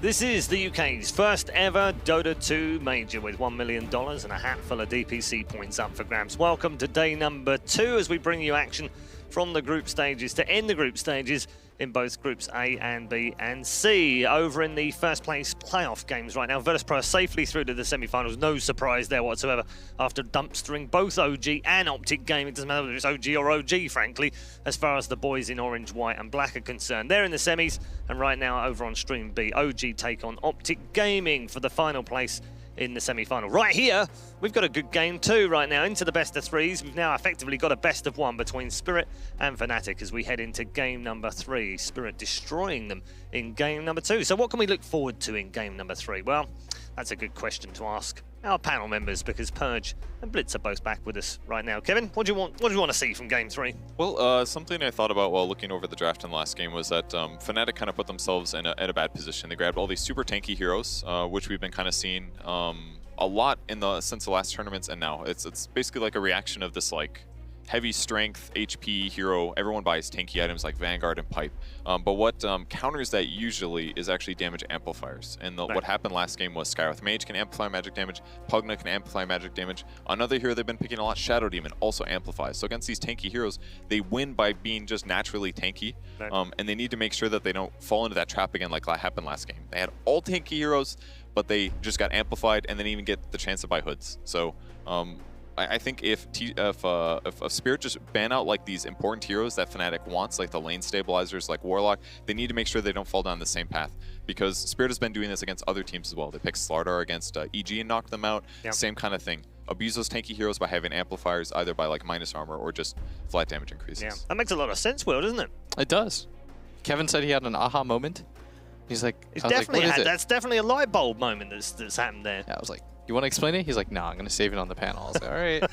This is the UK's first ever Dota 2 major with $1 million and a hat full of DPC points up for grabs. Welcome to day number 2 as we bring you action from the group stages to end the group stages in both groups A and B and C. Over in the first place playoff games right now, Virtus.pro are safely through to the semi-finals. No surprise there whatsoever after dumpstering both OG and Optic Gaming. It doesn't matter whether it's OG or OG, frankly, as far as the boys in orange, white and black are concerned. They're in the semis, and right now over on stream B, OG take on Optic Gaming for the final place in the semi-final. Right here, we've got a good game too right now into the best of threes. We've now effectively got a best of one between Spirit and Fnatic as we head into game number 3. Spirit destroying them in game number 2. So what can we look forward to in game number 3? Well, that's a good question to ask our panel members because Purge and Blitz are both back with us right now. Kevin, what do you want to see from game 3? Well, something I thought about while looking over the draft in the last game was that Fnatic kind of put themselves in a bad position. They grabbed all these super tanky heroes, which we've been kind of seeing a lot since the last tournaments, and now it's basically like a reaction of this like heavy strength HP hero. Everyone buys tanky items like Vanguard and Pipe, but what counters that usually is actually damage amplifiers. And what happened last game was Skywrath Mage can amplify magic damage, Pugna can amplify magic damage. Another hero they've been picking a lot, Shadow Demon, also amplifies. So against these tanky heroes, they win by being just naturally tanky, and they need to make sure that they don't fall into that trap again like that happened last game. They had all tanky heroes, but they just got amplified and then even get the chance to buy hoods. So I think if Spirit just ban out like these important heroes that Fnatic wants, like the lane stabilizers like Warlock, they need to make sure they don't fall down the same path. Because Spirit has been doing this against other teams as well. They picked Slardar against EG and knocked them out. Yep. Same kind of thing. Abuse those tanky heroes by having amplifiers either by like minus armor or just flat damage increases. Yeah, that makes a lot of sense, Will, doesn't it? It does. Kevin said he had an aha moment. He's like, that's definitely a light bulb moment that's happened there. Yeah, I was like, you want to explain it? He's like, no, I'm going to save it on the panel. I was like, all right,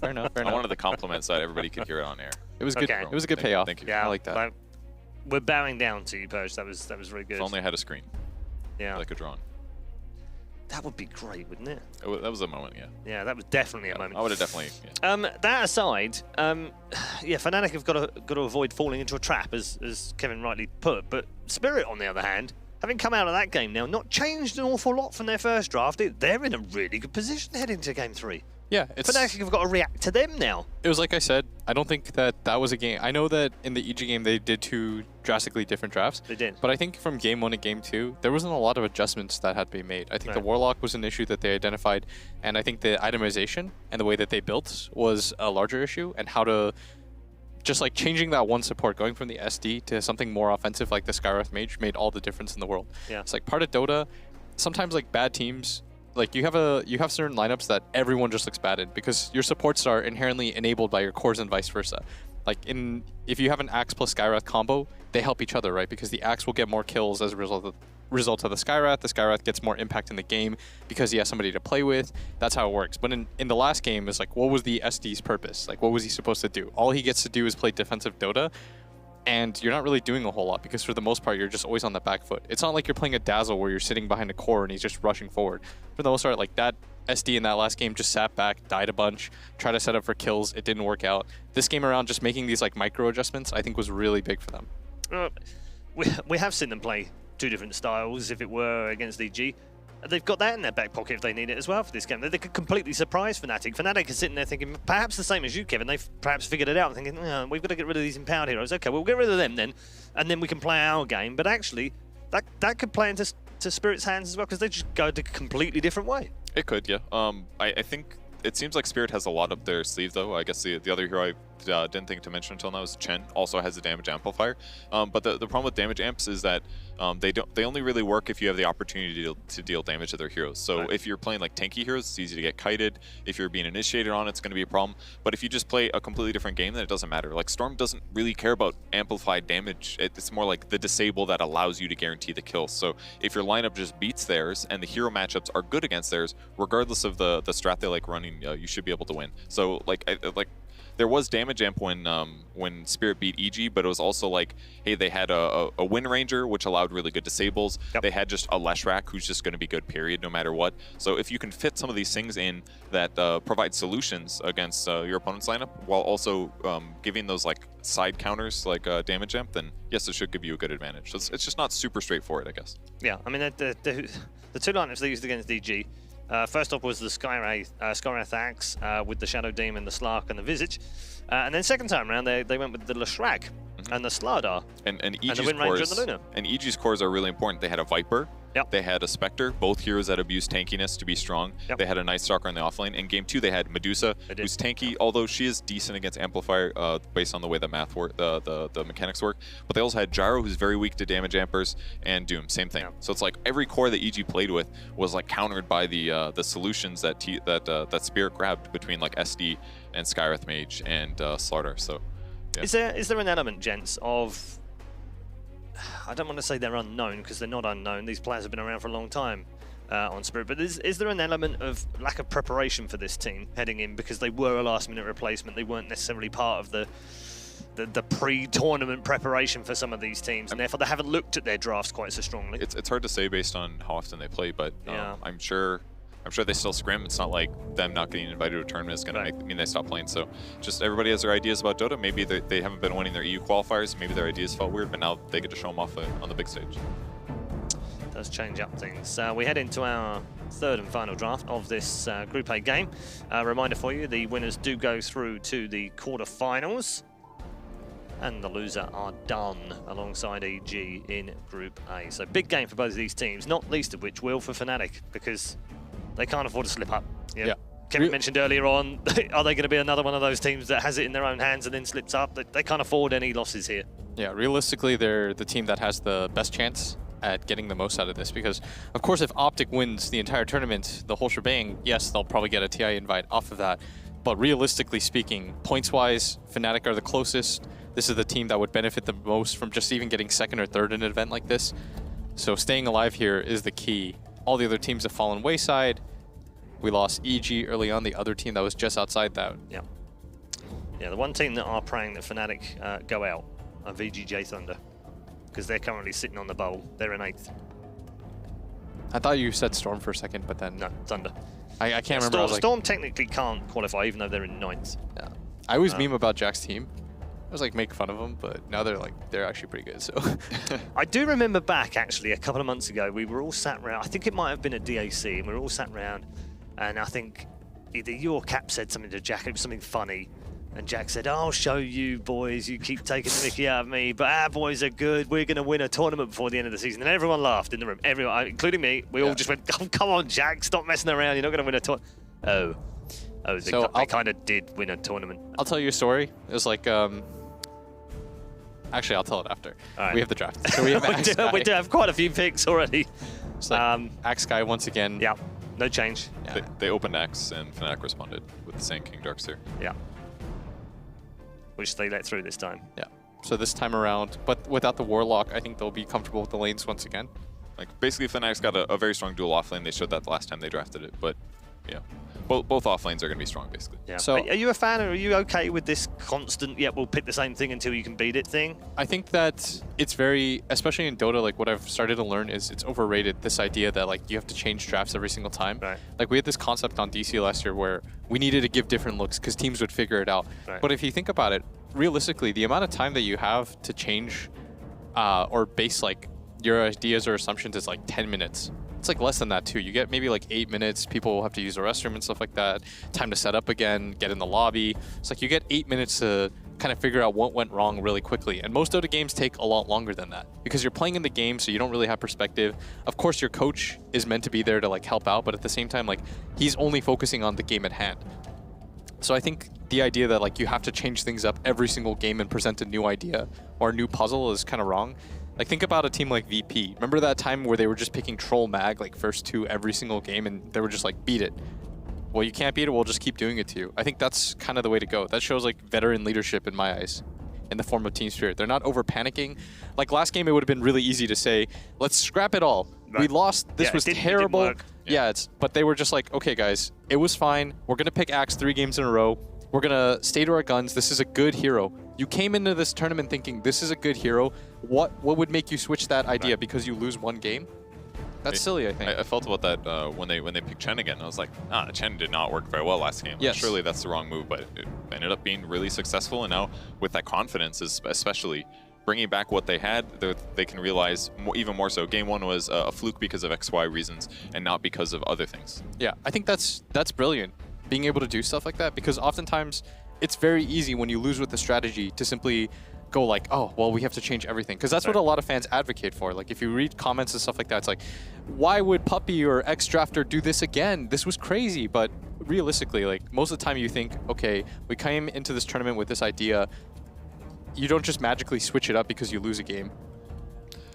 fair enough. I wanted the compliments so that everybody could hear it on air. It was good. It was a good payoff. Thank you. Yeah, I like that. We're bowing down to you, Purge. That was really good. If only I had a screen. Yeah. That I could draw on. That would be great, wouldn't it? That was a moment, yeah. Yeah, that was definitely a moment. I would have definitely. Yeah. That aside, yeah, Fnatic have got to avoid falling into a trap, as Kevin rightly put. But Spirit, on the other hand, having come out of that game now, not changed an awful lot from their first draft. They're in a really good position heading to game 3. Yeah, Fnatic have got to react to them now. It was like I said, I don't think that was a game. I know that in the EG game they did 2 drastically different drafts. They did. But I think from game 1 to game 2, there wasn't a lot of adjustments that had to be made. I think the Warlock was an issue that they identified, and I think the itemization and the way that they built was a larger issue, and how to just like changing that one support, going from the SD to something more offensive like the Skywrath Mage made all the difference in the world. Yeah. It's like part of Dota, sometimes like bad teams, like you have certain lineups that everyone just looks bad in because your supports are inherently enabled by your cores and vice versa. Like if you have an Axe plus Skywrath combo, they help each other, right? Because the Axe will get more kills as a result of the Skywrath gets more impact in the game because he has somebody to play with. That's how it works. But in the last game, it's like, what was the SD's purpose? Like, what was he supposed to do? All he gets to do is play defensive Dota, and you're not really doing a whole lot because for the most part, you're just always on the back foot. It's not like you're playing a Dazzle where you're sitting behind a core and he's just rushing forward. For the most part, like that SD in that last game just sat back, died a bunch, tried to set up for kills. It didn't work out. This game around, just making these like micro adjustments, I think was really big for them. We have seen them play 2 different styles, if it were, against EG. They've got that in their back pocket if they need it as well for this game. They could completely surprise Fnatic. Fnatic is sitting there thinking, perhaps the same as you, Kevin. They've perhaps figured it out, thinking, oh, we've got to get rid of these empowered heroes. Okay, we'll get rid of them then, and then we can play our game. But actually, that could play into Spirit's hands as well, because they just go a completely different way. It could, yeah. I think it seems like Spirit has a lot up their sleeve, though. I guess the other hero I didn't think to mention until now is Chen. Also has a damage amplifier. But the problem with damage amps is that they only really work if you have the opportunity to deal damage to their heroes. So if you're playing like tanky heroes, it's easy to get kited. If you're being initiated on, it's going to be a problem. But if you just play a completely different game, then it doesn't matter. Like Storm doesn't really care about amplified damage. It's more like the disable that allows you to guarantee the kills. So if your lineup just beats theirs and the hero matchups are good against theirs, regardless of the strat they like running, you should be able to win. So like there was damage amp when Spirit beat EG, but it was also like, hey, they had a Wind Ranger, which allowed really good disables. Yep. They had just a Leshrac, who's just going to be good, period, no matter what. So if you can fit some of these things in that provide solutions against your opponent's lineup, while also giving those like side counters like damage amp, then yes, it should give you a good advantage. So it's just not super straightforward, I guess. Yeah, I mean, the two lineups they used against DG, first off was the Skywrath Axe with the Shadow Demon, the Slark, and the Visage. And then second time around, they went with the Leshrac and the Slardar. And EG's the Wind Ranger and cores, the Luna. and EG's cores are really important. They had a Viper. Yep. They had a Spectre, both heroes that abuse tankiness to be strong. Yep. They had a Night Stalker in the offlane. In game 2, they had Medusa, who's tanky, although she is decent against Amplifier based on the way the math work, the mechanics work. But they also had Gyro, who's very weak to damage ampers, and Doom, same thing. Yep. So it's like every core that EG played with was like countered by the solutions that that Spirit grabbed between like SD and Skywrath Mage and Slardar. So yeah. Is there an element, gents, of, I don't want to say they're unknown because they're not unknown. These players have been around for a long time on Spirit, but is there an element of lack of preparation for this team heading in because they were a last-minute replacement? They weren't necessarily part of the pre-tournament preparation for some of these teams, and therefore they haven't looked at their drafts quite so strongly. It's hard to say based on how often they play, but Yeah. I'm sure they still scrim. It's not like them not getting invited to a tournament is going to mean they stop playing. So just everybody has their ideas about Dota. Maybe they haven't been winning their EU qualifiers. Maybe their ideas felt weird, but now they get to show them off on the big stage. Does change up things. We head into our third and final draft of this Group A game. Reminder for you, the winners do go through to the quarterfinals, and the loser are done alongside EG in Group A. So big game for both of these teams, not least of which Will for Fnatic, because they can't afford to slip up. Yeah. Kevin mentioned earlier on, are they going to be another one of those teams that has it in their own hands and then slips up? They can't afford any losses here. Yeah, realistically, they're the team that has the best chance at getting the most out of this because, of course, if Optic wins the entire tournament, the whole shebang, yes, they'll probably get a TI invite off of that. But realistically speaking, points-wise, Fnatic are the closest. This is the team that would benefit the most from just even getting second or third in an event like this. So staying alive here is the key. All the other teams have fallen wayside. We lost EG early on, the other team that was just outside that. Yeah. Yeah, the one team that are praying that Fnatic go out are VGJ Thunder, because they're currently sitting on the bowl. They're in 8th. I thought you said Storm for a second, but then... No, Thunder. I can't remember. Storm technically can't qualify, even though they're in 9th. Yeah. I always meme about Jack's team. I was like, make fun of them, but now they're actually pretty good, so... I do remember back, actually, a couple of months ago, we were all sat around, I think it might have been a DAC, and we were all sat around, and I think either you or Cap said something to Jack, it was something funny, and Jack said, I'll show you boys, you keep taking the mickey out of me, but our boys are good, we're going to win a tournament before the end of the season. And everyone laughed in the room, everyone, including me, we all just went, oh, come on, Jack, stop messing around, you're not going to win a tournament. Oh, they kind of did win a tournament. I'll tell you a story. It was like, actually, I'll tell it after. Right. We have the draft. So we have we do have quite a few picks already. It's like Axe Sky once again. Yeah, no change. Yeah. They opened Axe and Fnatic responded with the Sand King Darkseer. Yeah. Which they let through this time. Yeah. So this time around, but without the Warlock, I think they'll be comfortable with the lanes once again. Like basically, Fnatic's got a very strong dual offlane. They showed that the last time they drafted it, but yeah, both offlanes are going to be strong basically. Yeah. So are you a fan, or are you okay with this constant? Yeah, we'll pick the same thing until you can beat it thing. I think that it's very, especially in Dota, like what I've started to learn is it's overrated. This idea that like you have to change drafts every single time. Right. Like we had this concept on DC last year where we needed to give different looks because teams would figure it out. Right. But if you think about it, realistically, the amount of time that you have to change or base like your ideas or assumptions is like 10 minutes. It's like less than that too. You get maybe like 8 minutes. People will have to use the restroom and stuff like that. Time to set up again, get in the lobby. It's like you get 8 minutes to kind of figure out what went wrong really quickly. And most Dota games take a lot longer than that because you're playing in the game, so you don't really have perspective. Of course, your coach is meant to be there to like help out, but at the same time, like he's only focusing on the game at hand. So I think the idea that like you have to change things up every single game and present a new idea or a new puzzle is kind of wrong. Like think about a team like VP. Remember that time where they were just picking Troll Mag like first 2 every single game and they were just like, beat it. Well, you can't beat it, we'll just keep doing it to you. I think that's kind of the way to go. That shows like veteran leadership in my eyes in the form of team spirit. They're not over panicking. Like last game, it would have been really easy to say, let's scrap it all. Right. We lost, this was terrible. It didn't work. But they were just like, okay guys, it was fine. We're gonna pick Axe 3 games in a row. we're gonna stay to our guns. This is a good hero. You came into this tournament thinking this is a good hero. What would make you switch that idea because you lose one game? That's silly, I think. I felt about that when they picked Chen again. I was like, Chen did not work very well last game. Yes. Surely that's the wrong move, but it ended up being really successful. And now with that confidence, especially bringing back what they had, they can realize even more so. Game 1 was a fluke because of XY reasons and not because of other things. Yeah, I think that's brilliant, being able to do stuff like that, because oftentimes it's very easy when you lose with the strategy to simply go like, oh, well, we have to change everything. Because that's what a lot of fans advocate for. Like, if you read comments and stuff like that, it's like, why would Puppy or X-Drafter do this again? This was crazy. But realistically, like, most of the time you think, okay, we came into this tournament with this idea. You don't just magically switch it up because you lose a game.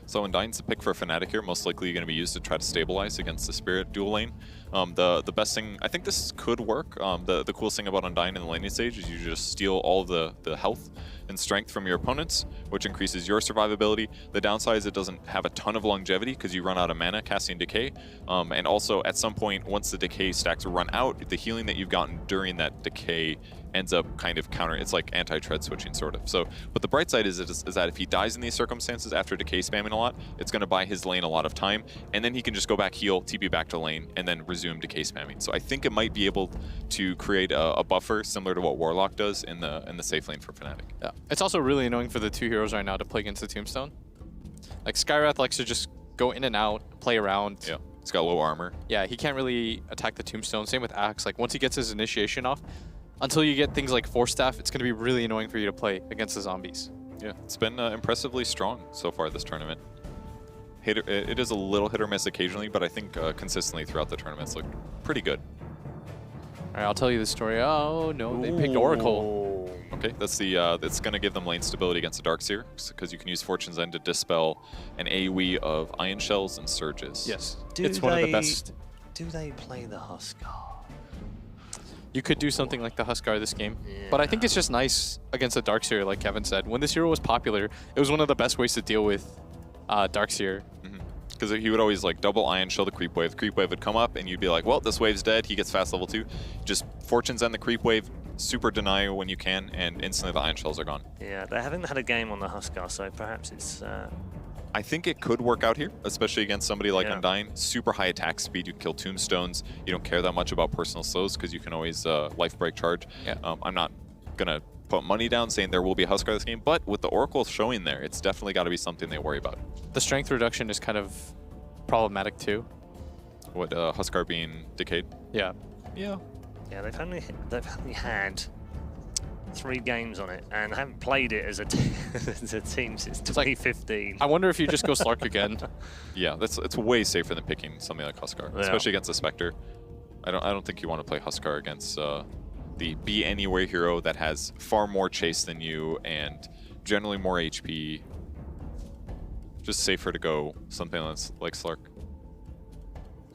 So Undyne's the pick for Fnatic here, most likely going to be used to try to stabilize against the Spirit dual lane. The best thing, I think this could work. The coolest thing about Undyne in the laning stage is you just steal all the health and strength from your opponents, which increases your survivability. The downside is it doesn't have a ton of longevity because you run out of mana casting Decay. And also, at some point, once the Decay stacks run out, the healing that you've gotten during that Decay ends up kind of counter. It's like anti-tread switching, sort of. So, but the bright side is that if he dies in these circumstances after Decay spamming a lot, it's going to buy his lane a lot of time, and then he can just go back, heal, TP back to lane, and then resume Decay spamming. So I think it might be able to create a buffer similar to what Warlock does in the safe lane for Fnatic. Yeah, it's also really annoying for the two heroes right now to play against the Tombstone. Like, Skywrath likes to just go in and out, play around. Yeah, he's got low armor. Yeah, he can't really attack the Tombstone. Same with Axe. Like, once he gets his initiation off, until you get things like Force Staff, it's going to be really annoying for you to play against the zombies. Yeah, it's been impressively strong so far this tournament. It is a little hit or miss occasionally, but I think consistently throughout the tournament it's looked pretty good. All right, I'll tell you the story. Oh, no, they picked Oracle. Okay, that's that's going to give them lane stability against the Darkseer, because you can use Fortune's End to dispel an AoE of Ion Shells and Surges. Yes, it's one of the best. Do they play the Huskar? You could do something like the Huskar this game, but I think it's just nice against the Darkseer, like Kevin said. When this hero was popular, it was one of the best ways to deal with Darkseer. Because he would always like double Ion Shell the creep wave. The creep wave would come up and you'd be like, well, this wave's dead. He gets fast level 2. Just Fortune's End the creep wave, super deny when you can, and instantly the Ion Shells are gone. Yeah, they haven't had a game on the Huskar, so perhaps it's... I think it could work out here, especially against somebody like Undyne. Super high attack speed, you can kill tombstones. You don't care that much about personal slows because you can always life break charge. Yeah. I'm not going to put money down saying there will be a Huskar this game, but with the Oracle showing there, it's definitely got to be something they worry about. The strength reduction is kind of problematic too. What, Huskar being decayed? Yeah. Yeah, they've only had 3 games on it and haven't played it as a team since 2015. I wonder if you just go Slark again. Yeah, it's way safer than picking something like Huskar, especially against a Spectre. I don't think you want to play Huskar against the Be Anywhere hero that has far more chase than you and generally more HP. Just safer to go something like Slark.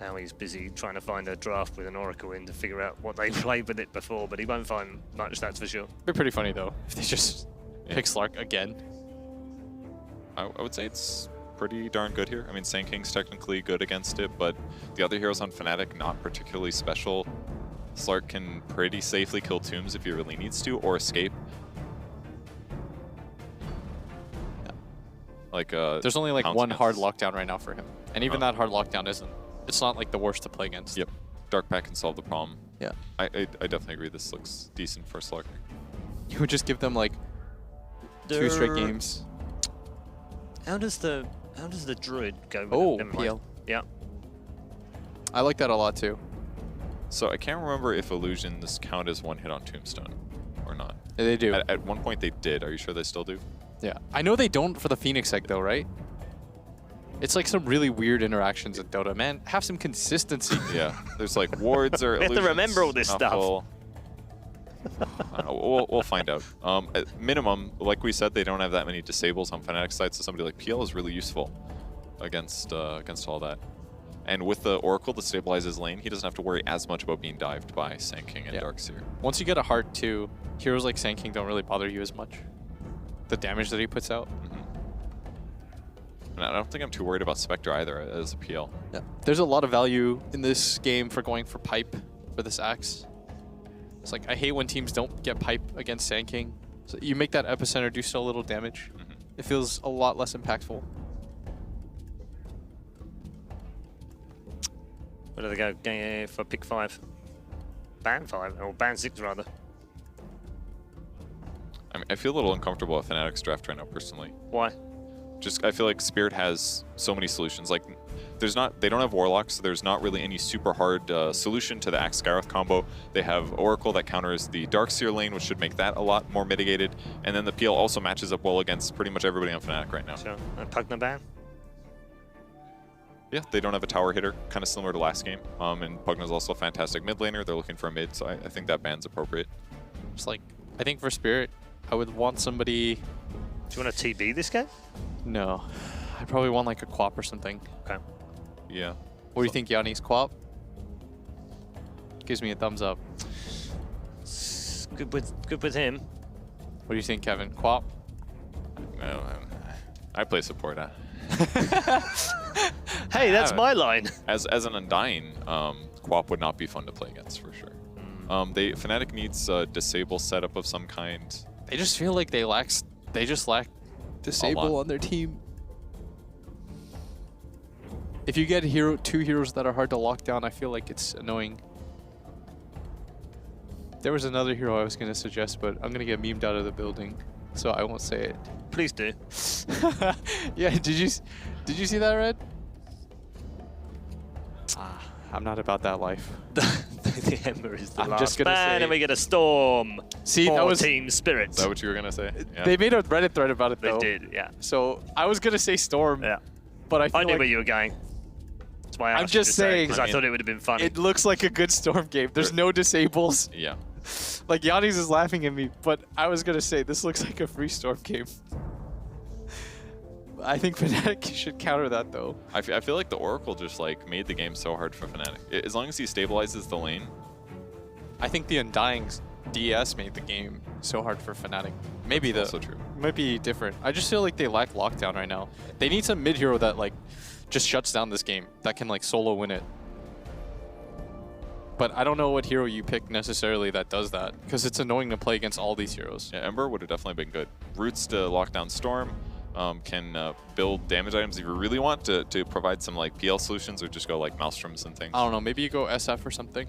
Now he's busy trying to find a draft with an Oracle in to figure out what they played with it before, but he won't find much, that's for sure. It'd be pretty funny though if they just pick Slark again. I would say it's pretty darn good here. I mean, Sand King's technically good against it, but the other heroes on Fnatic, not particularly special. Slark can pretty safely kill tombs if he really needs to, or escape. Yeah. Like there's only like one hard lockdown right now for him, and even that hard lockdown isn't. It's not like the worst to play against. Yep. Dark Pact can solve the problem. Yeah. I definitely agree. This looks decent for Slark. You would just give them like 2 straight games. How does the Druid go? Oh, Never mind. PL. Yeah. I like that a lot too. So I can't remember if illusions count as one hit on Tombstone or not. Yeah, they do. At one point they did. Are you sure they still do? Yeah. I know they don't for the Phoenix egg though, right? It's like some really weird interactions in Dota. Man, have some consistency. Yeah. There's like wards or illusions. We have to remember all this stuff. I don't know, we'll find out. At minimum, like we said, they don't have that many disables on Fnatic sides, so somebody like PL is really useful against all that. And with the Oracle to stabilize his lane, he doesn't have to worry as much about being dived by Sand King and Darkseer. Once you get a heart too, heroes like Sand King don't really bother you as much. The damage that he puts out. And I don't think I'm too worried about Spectre either as a PL. Yeah. There's a lot of value in this game for going for pipe for this Axe. It's like, I hate when teams don't get pipe against Sand King. So you make that epicenter do so little damage. It feels a lot less impactful. Where do they go for pick 5? Ban 5, or ban 6 rather. I mean, I feel a little uncomfortable at Fnatic's draft right now, personally. Why? Just, I feel like Spirit has so many solutions. Like, they don't have Warlocks, so there's not really any super hard solution to the Axe Skyroth combo. They have Oracle that counters the Darkseer lane, which should make that a lot more mitigated. And then the PL also matches up well against pretty much everybody on Fnatic right now. Sure. And Pugna ban? Yeah, they don't have a tower hitter, kind of similar to last game. And Pugna's also a fantastic mid laner. They're looking for a mid, so I think that ban's appropriate. It's like, I think for Spirit, I would want somebody... Do you want to TB this game? No. I'd probably want like a Quap or something. Okay. Yeah. What do you think, Yanni's Quap? Gives me a thumbs up. It's good with him. What do you think, Kevin? Quap? No, I play support. Hey, that's my line. As an Undying, Quap would not be fun to play against for sure. Fnatic needs a disable setup of some kind. They just feel like they just lack disable on their team. If you get two heroes that are hard to lock down, I feel like it's annoying. There was another hero I was going to suggest, but I'm going to get memed out of the building, so I won't say it. Please do. Yeah, did you see that, Red? I'm not about that life. The Ember is the last just gonna ban, say, and we get a Storm. See, for that was Team Spirits. Is that what you were gonna say? Yeah. They made a Reddit thread about it though. They did, yeah. So I was gonna say Storm. Yeah. But I knew like where you were going. That's why I I'm asked you just to say, saying, because I thought it would have been funny. it looks like a good Storm game. There's no disables. Yeah. Like Yanni's is laughing at me, but I was gonna say this looks like a free Storm game. I think Fnatic should counter that though. I feel like the Oracle just like made the game so hard for Fnatic. As long as he stabilizes the lane. I think the Undying's DS made the game so hard for Fnatic. Maybe That's also true. Might be different. I just feel like they lack lockdown right now. They need some mid hero that like just shuts down this game, that can like solo win it. But I don't know what hero you pick necessarily that does that, because it's annoying to play against all these heroes. Yeah, Ember would have definitely been good. Roots to lock down Storm. Can build damage items if you really want to provide some like PL solutions, or just go like Maelstroms and things. I don't know, maybe you go SF or something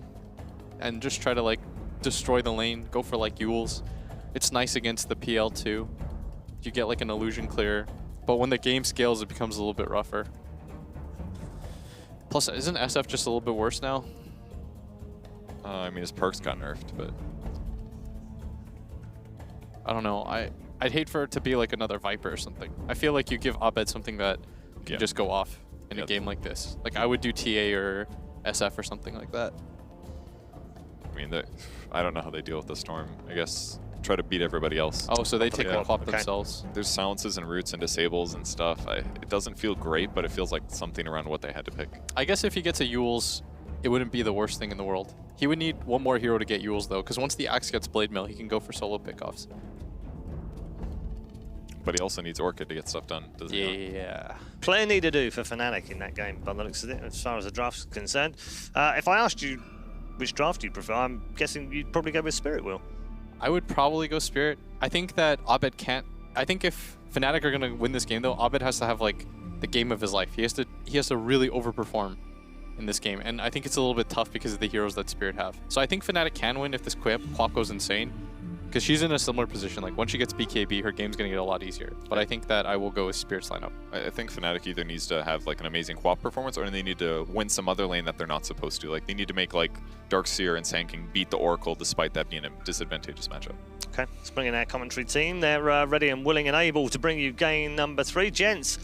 and just try to like destroy the lane, go for like Yules. It's nice against the PL too. You get like an illusion clear, but when the game scales it becomes a little bit rougher. Plus, isn't SF just a little bit worse now? I mean, his perks got nerfed, but I don't know. I'd hate for it to be like another Viper or something. I feel like you give Abed something that can just go off in a game like this. Like I would do TA or SF or something like that. I mean, I don't know how they deal with the Storm. I guess try to beat everybody else. Oh, so they take the Quap themselves. There's silences and roots and disables and stuff. It doesn't feel great, but it feels like something around what they had to pick. I guess if he gets a Yules, it wouldn't be the worst thing in the world. He would need one more hero to get Yules though, because once the Axe gets Blade Mill, he can go for solo pickoffs. But he also needs Orchid to get stuff done, doesn't he? Yeah. Plenty to do for Fnatic in that game, by the looks of it, as far as the draft's concerned. If I asked you which draft you prefer, I'm guessing you'd probably go with Spirit Wheel. I would probably go Spirit. I think that Abed can't... I think if Fnatic are going to win this game, though, Abed has to have, like, the game of his life. He has to really overperform in this game, and I think it's a little bit tough because of the heroes that Spirit have. So I think Fnatic can win if this Quap goes insane, because she's in a similar position. Like, once she gets BKB, her game's going to get a lot easier. But I think that I will go with Spirit's lineup. I think Fnatic either needs to have like an amazing Quap performance, or they need to win some other lane that they're not supposed to. Like, they need to make like Darkseer and Sand King beat the Oracle despite that being a disadvantageous matchup. Okay, let's bring in our commentary team. They're ready and willing and able to bring you game number 3. Gents,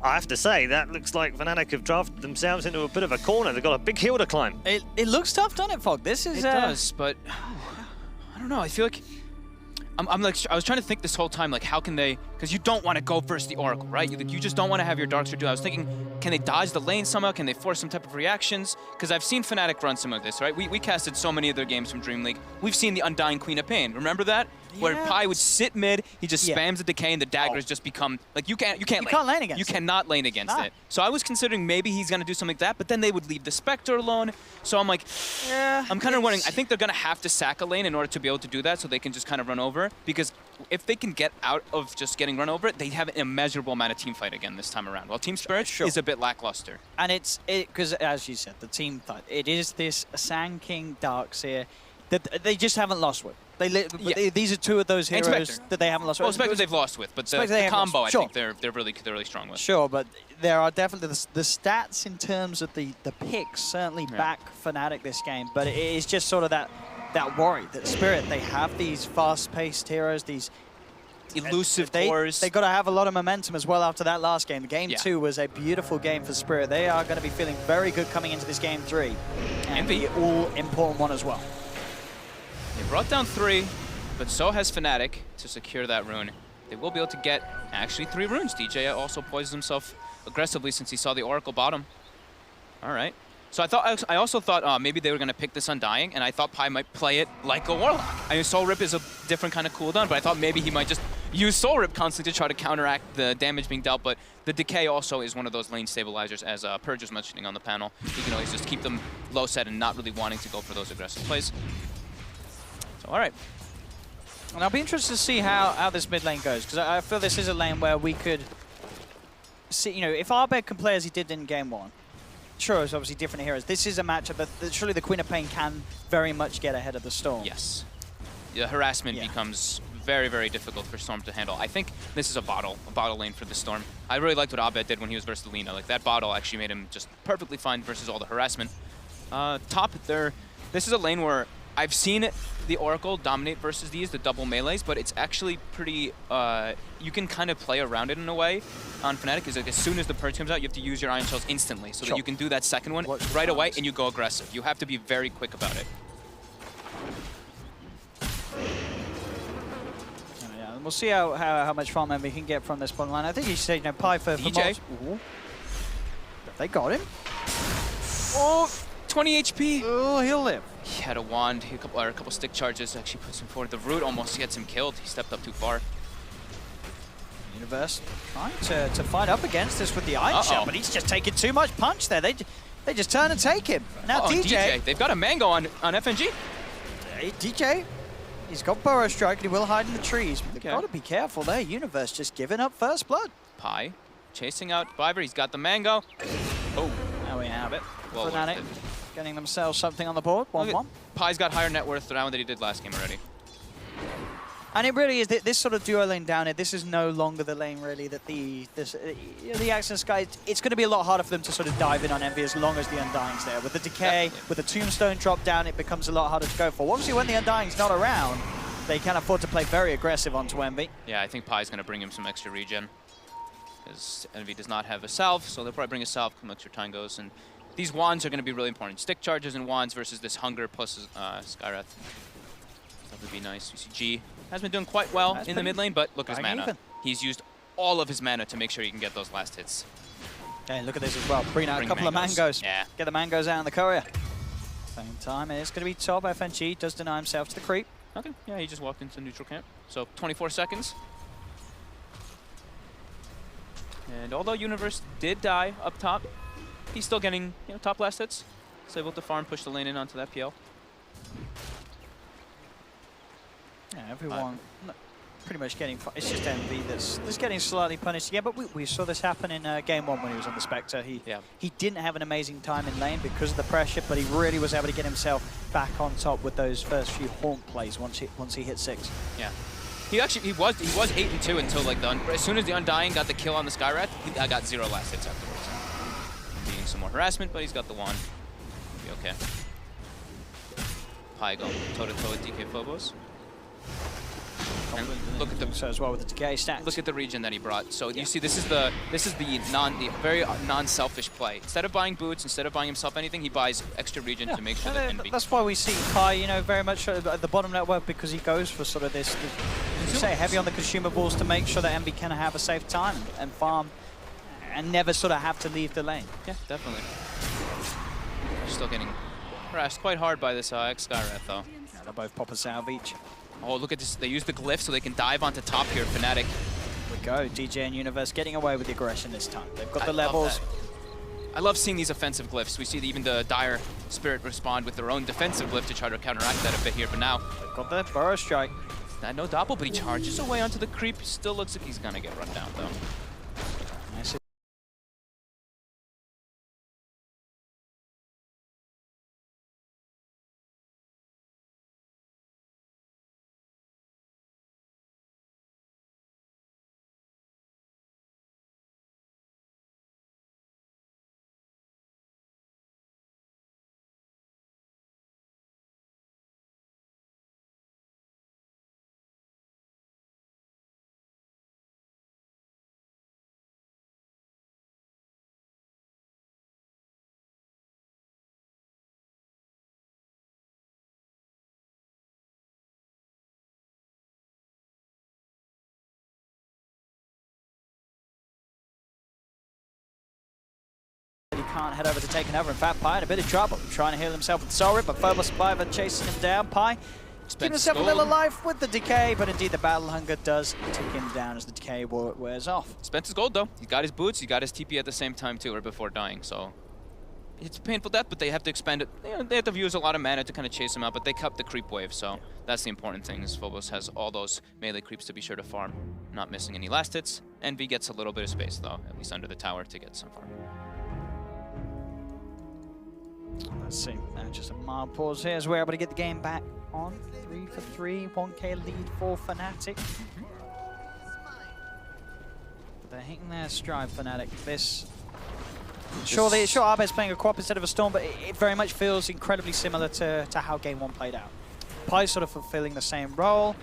I have to say, that looks like Fnatic have drafted themselves into a bit of a corner. They've got a big hill to climb. It looks tough, doesn't it, Fog? This is... It does, but I don't know. I feel like I was trying to think this whole time, like, how can they because you don't want to go versus the Oracle, right? You just don't want to have your Darkster do. I was thinking, can they dodge the lane somehow? Can they force some type of reactions? Because I've seen Fnatic run some of this, right? We casted so many of their games from Dream League. We've seen the Undying Queen of Pain. Remember that? Yeah. Where Pi would sit mid, he just spams the decay, and the daggers just become like you can't lane against. You cannot lane against it. So I was considering maybe he's gonna do something like that, but then they would leave the Spectre alone. So I'm like, I'm kind of wondering. I think they're gonna have to sack a lane in order to be able to do that, so they can just kind of run over. Because if they can get out of just getting run over, they have an immeasurable amount of team fight again this time around. While Team Spirit is a bit lackluster. And it's because as you said, the team fight. It is this Sand King Darkseer that they just haven't lost with. These are two of those heroes that they haven't lost with. Well, Spectre they've lost with, but the combo I think they're really strong with. Sure, but there are definitely the stats in terms of the picks certainly back Fnatic this game, but it is just sort of that worry that Spirit, they have these fast-paced heroes, these elusive cores. They got to have a lot of momentum as well after that last game. Game 2 was a beautiful game for Spirit. They are going to be feeling very good coming into this game 3, and the all-important one as well. They brought down 3, but so has Fnatic to secure that rune. They will be able to get actually 3 runes. DJ also poised himself aggressively since he saw the Oracle bottom. All right. So I also thought maybe they were going to pick this Undying, and I thought Pi might play it like a Warlock. I mean, Soul Rip is a different kind of cooldown, but I thought maybe he might just use Soul Rip constantly to try to counteract the damage being dealt, but the Decay also is one of those lane stabilizers, as Purge was mentioning on the panel. You can always just keep them low set and not really wanting to go for those aggressive plays. So, all right. And I'll be interested to see how this mid lane goes, because I feel this is a lane where we could see, you know, if Arbed can play as he did in game 1, sure, it's obviously different heroes. This is a matchup that surely the Queen of Pain can very much get ahead of the Storm. Yes. The harassment becomes very, very difficult for Storm to handle. I think this is a bottle lane for the Storm. I really liked what Abed did when he was versus Lina. Like, that bottle actually made him just perfectly fine versus all the harassment. Top there, this is a lane where I've seen the Oracle dominate versus the double melees, but it's actually pretty, you can kind of play around it in a way on Fnatic, because like as soon as the Purge comes out, you have to use your Iron Shells instantly so that you can do that second one right away and you go aggressive. You have to be very quick about it. Yeah, and we'll see how much farm we can get from this bottom line. I think you said, you know, Pi for DJ. They got him. Oh, 20 HP. Oh, he'll live. He had a wand, a couple stick charges, actually puts him forward. The root almost gets him killed. He stepped up too far. Universe trying to fight up against this with the Iron Shell, but he's just taking too much punch there. They just turn and take him. Now DJ. They've got a mango on FNG. DJ, he's got Burrow Strike, and he will hide in the trees. But they've got to be careful there. Universe just giving up first blood. Pi chasing out Viver. He's got the mango. Oh, now we have it. Well, Fnatic getting themselves something on the board. 1-1. Pi's got higher net worth now than he did last game already. And it really is this sort of duo lane down here. This is no longer the lane really that the Accent Sky. It's going to be a lot harder for them to sort of dive in on Envy as long as the Undying's there. With the Decay, with the Tombstone drop down, it becomes a lot harder to go for. Obviously, when the Undying's not around, they can afford to play very aggressive onto Envy. Yeah, I think Pi's going to bring him some extra regen, because Envy does not have a salve, so they'll probably bring a salve, come extra time goes, and these wands are going to be really important. Stick charges and wands versus this hunger plus Skywrath. That would be nice. You see G has been doing quite well in the mid lane, but look at his mana. Even. He's used all of his mana to make sure he can get those last hits. Hey, look at this as well. Bring out a couple of mangoes. Yeah. Get the mangoes out in the courier. Same time, it's going to be top. FNG does deny himself to the creep. Okay, yeah, he just walked into neutral camp. So 24 seconds. And although Universe did die up top, he's still getting, you know, top last hits. He's able to farm, push the lane in onto that PL. Yeah, everyone pretty much getting. It's just Envy that's getting slightly punished again. But we saw this happen in game 1 when he was on the Spectre. He didn't have an amazing time in lane because of the pressure, but he really was able to get himself back on top with those first few haunt plays once he hit 6. Yeah. He was 8-2 until like as soon as the Undying got the kill on the Skywrath, I got 0 last hits afterwards. Being some more harassment, but he's got the wand. Be okay. Pi going toe-to-toe with DK Phobos. And look at the as well with the Decay stats. Look at the region that he brought. So you see, this is the very non-selfish play. Instead of buying boots, instead of buying himself anything, he buys extra region to make sure that Envy. That's why we see Pi, you know, very much at the bottom network, because he goes for sort of this as you say, heavy on the consumables to make sure that Envy can have a safe time and farm and never sort of have to leave the lane. Yeah, definitely. Still getting harassed quite hard by this X-Skyrath, though. Yeah, they'll both pop a salve each. Oh, look at this. They use the glyph so they can dive onto top here, Fnatic. We go. DJ and Universe getting away with the aggression this time. They've got the love levels. that. I love seeing these offensive glyphs. We see even the Dire Spirit respond with their own defensive glyph to try to counteract that a bit here, but now They've got the Burrow Strike. no doppel, but he charges away onto the creep. Still looks like he's gonna get run down, though. Nice. He can't head over to take another. In fact, Pi in a bit of trouble. Trying to heal himself with Soul Rip, but Phobos Survivor chasing him down. Pi keeping himself a little alive with the decay, but indeed the Battle Hunger does take him down as the decay wears off. Spent his gold, though. He got his boots, he got his TP at the same time, too, or before dying, so... It's a painful death, but they have to expend it. You know, they have to use a lot of mana to kind of chase him out, but they kept the creep wave, so that's the important thing, is Phobos has all those melee creeps to be sure to farm, not missing any last hits. Envy gets a little bit of space, though, at least under the tower, to get some farm. Let's see. Just a mild pause here as we're able to get the game back on. 3 for 3, 1k lead for Fnatic. They're hitting their stride, Fnatic. Sure, Arbe's playing a Quap instead of a Storm, but it very much feels incredibly similar to how Game 1 played out. Pi's sort of fulfilling the same role.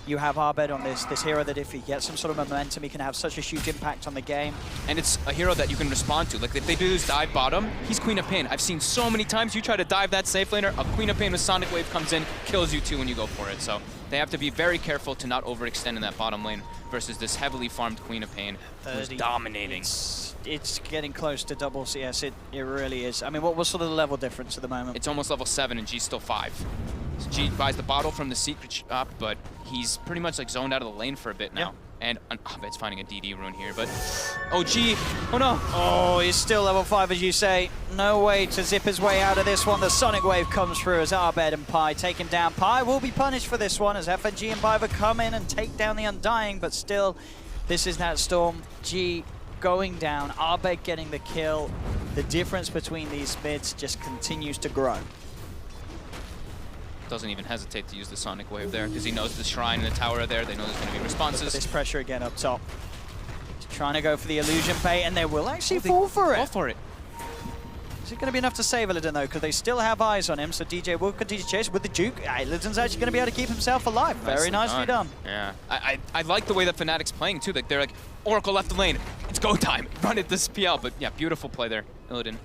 You have Arbed on this hero that if he gets some sort of momentum, he can have such a huge impact on the game. And it's a hero that you can respond to. Like, if they do this dive bottom, he's Queen of Pain. I've seen so many times you try to dive that safe laner, a Queen of Pain with Sonic Wave comes in, kills you too when you go for it. So they have to be very careful to not overextend in that bottom lane versus this heavily farmed Queen of Pain who's dominating. It's getting close to doubles. Yes, it really is. I mean, what was sort of the level difference at the moment? It's almost level 7 and G's still 5. So G buys the bottle from the secret shop, but he's pretty much like zoned out of the lane for a bit now. And Abed's finding a DD rune here, but oh G, oh no. Oh, he's still level 5 as you say. No way to zip his way out of this one. The Sonic Wave comes through as Arbed and Pi take him down. Pi will be punished for this one as FNG and Biver come in and take down the Undying, but still, this is that Storm. G going down, Arbed getting the kill. The difference between these mids just continues to grow. Doesn't even hesitate to use the Sonic Wave there because he knows the Shrine and the tower are there. They know there's going to be responses. Look at this pressure again up top. He's trying to go for the illusion bait, and they will actually fall for it. Fall for it. Is it going to be enough to save Illidan though? Because they still have eyes on him, so DJ will continue to chase with the Duke. Illidan's actually going to be able to keep himself alive. Very nicely done. Yeah, I like the way that Fnatic's playing too. Like they're like, Oracle left the lane. It's go time. Run it this PL. But yeah, beautiful play there, Illidan.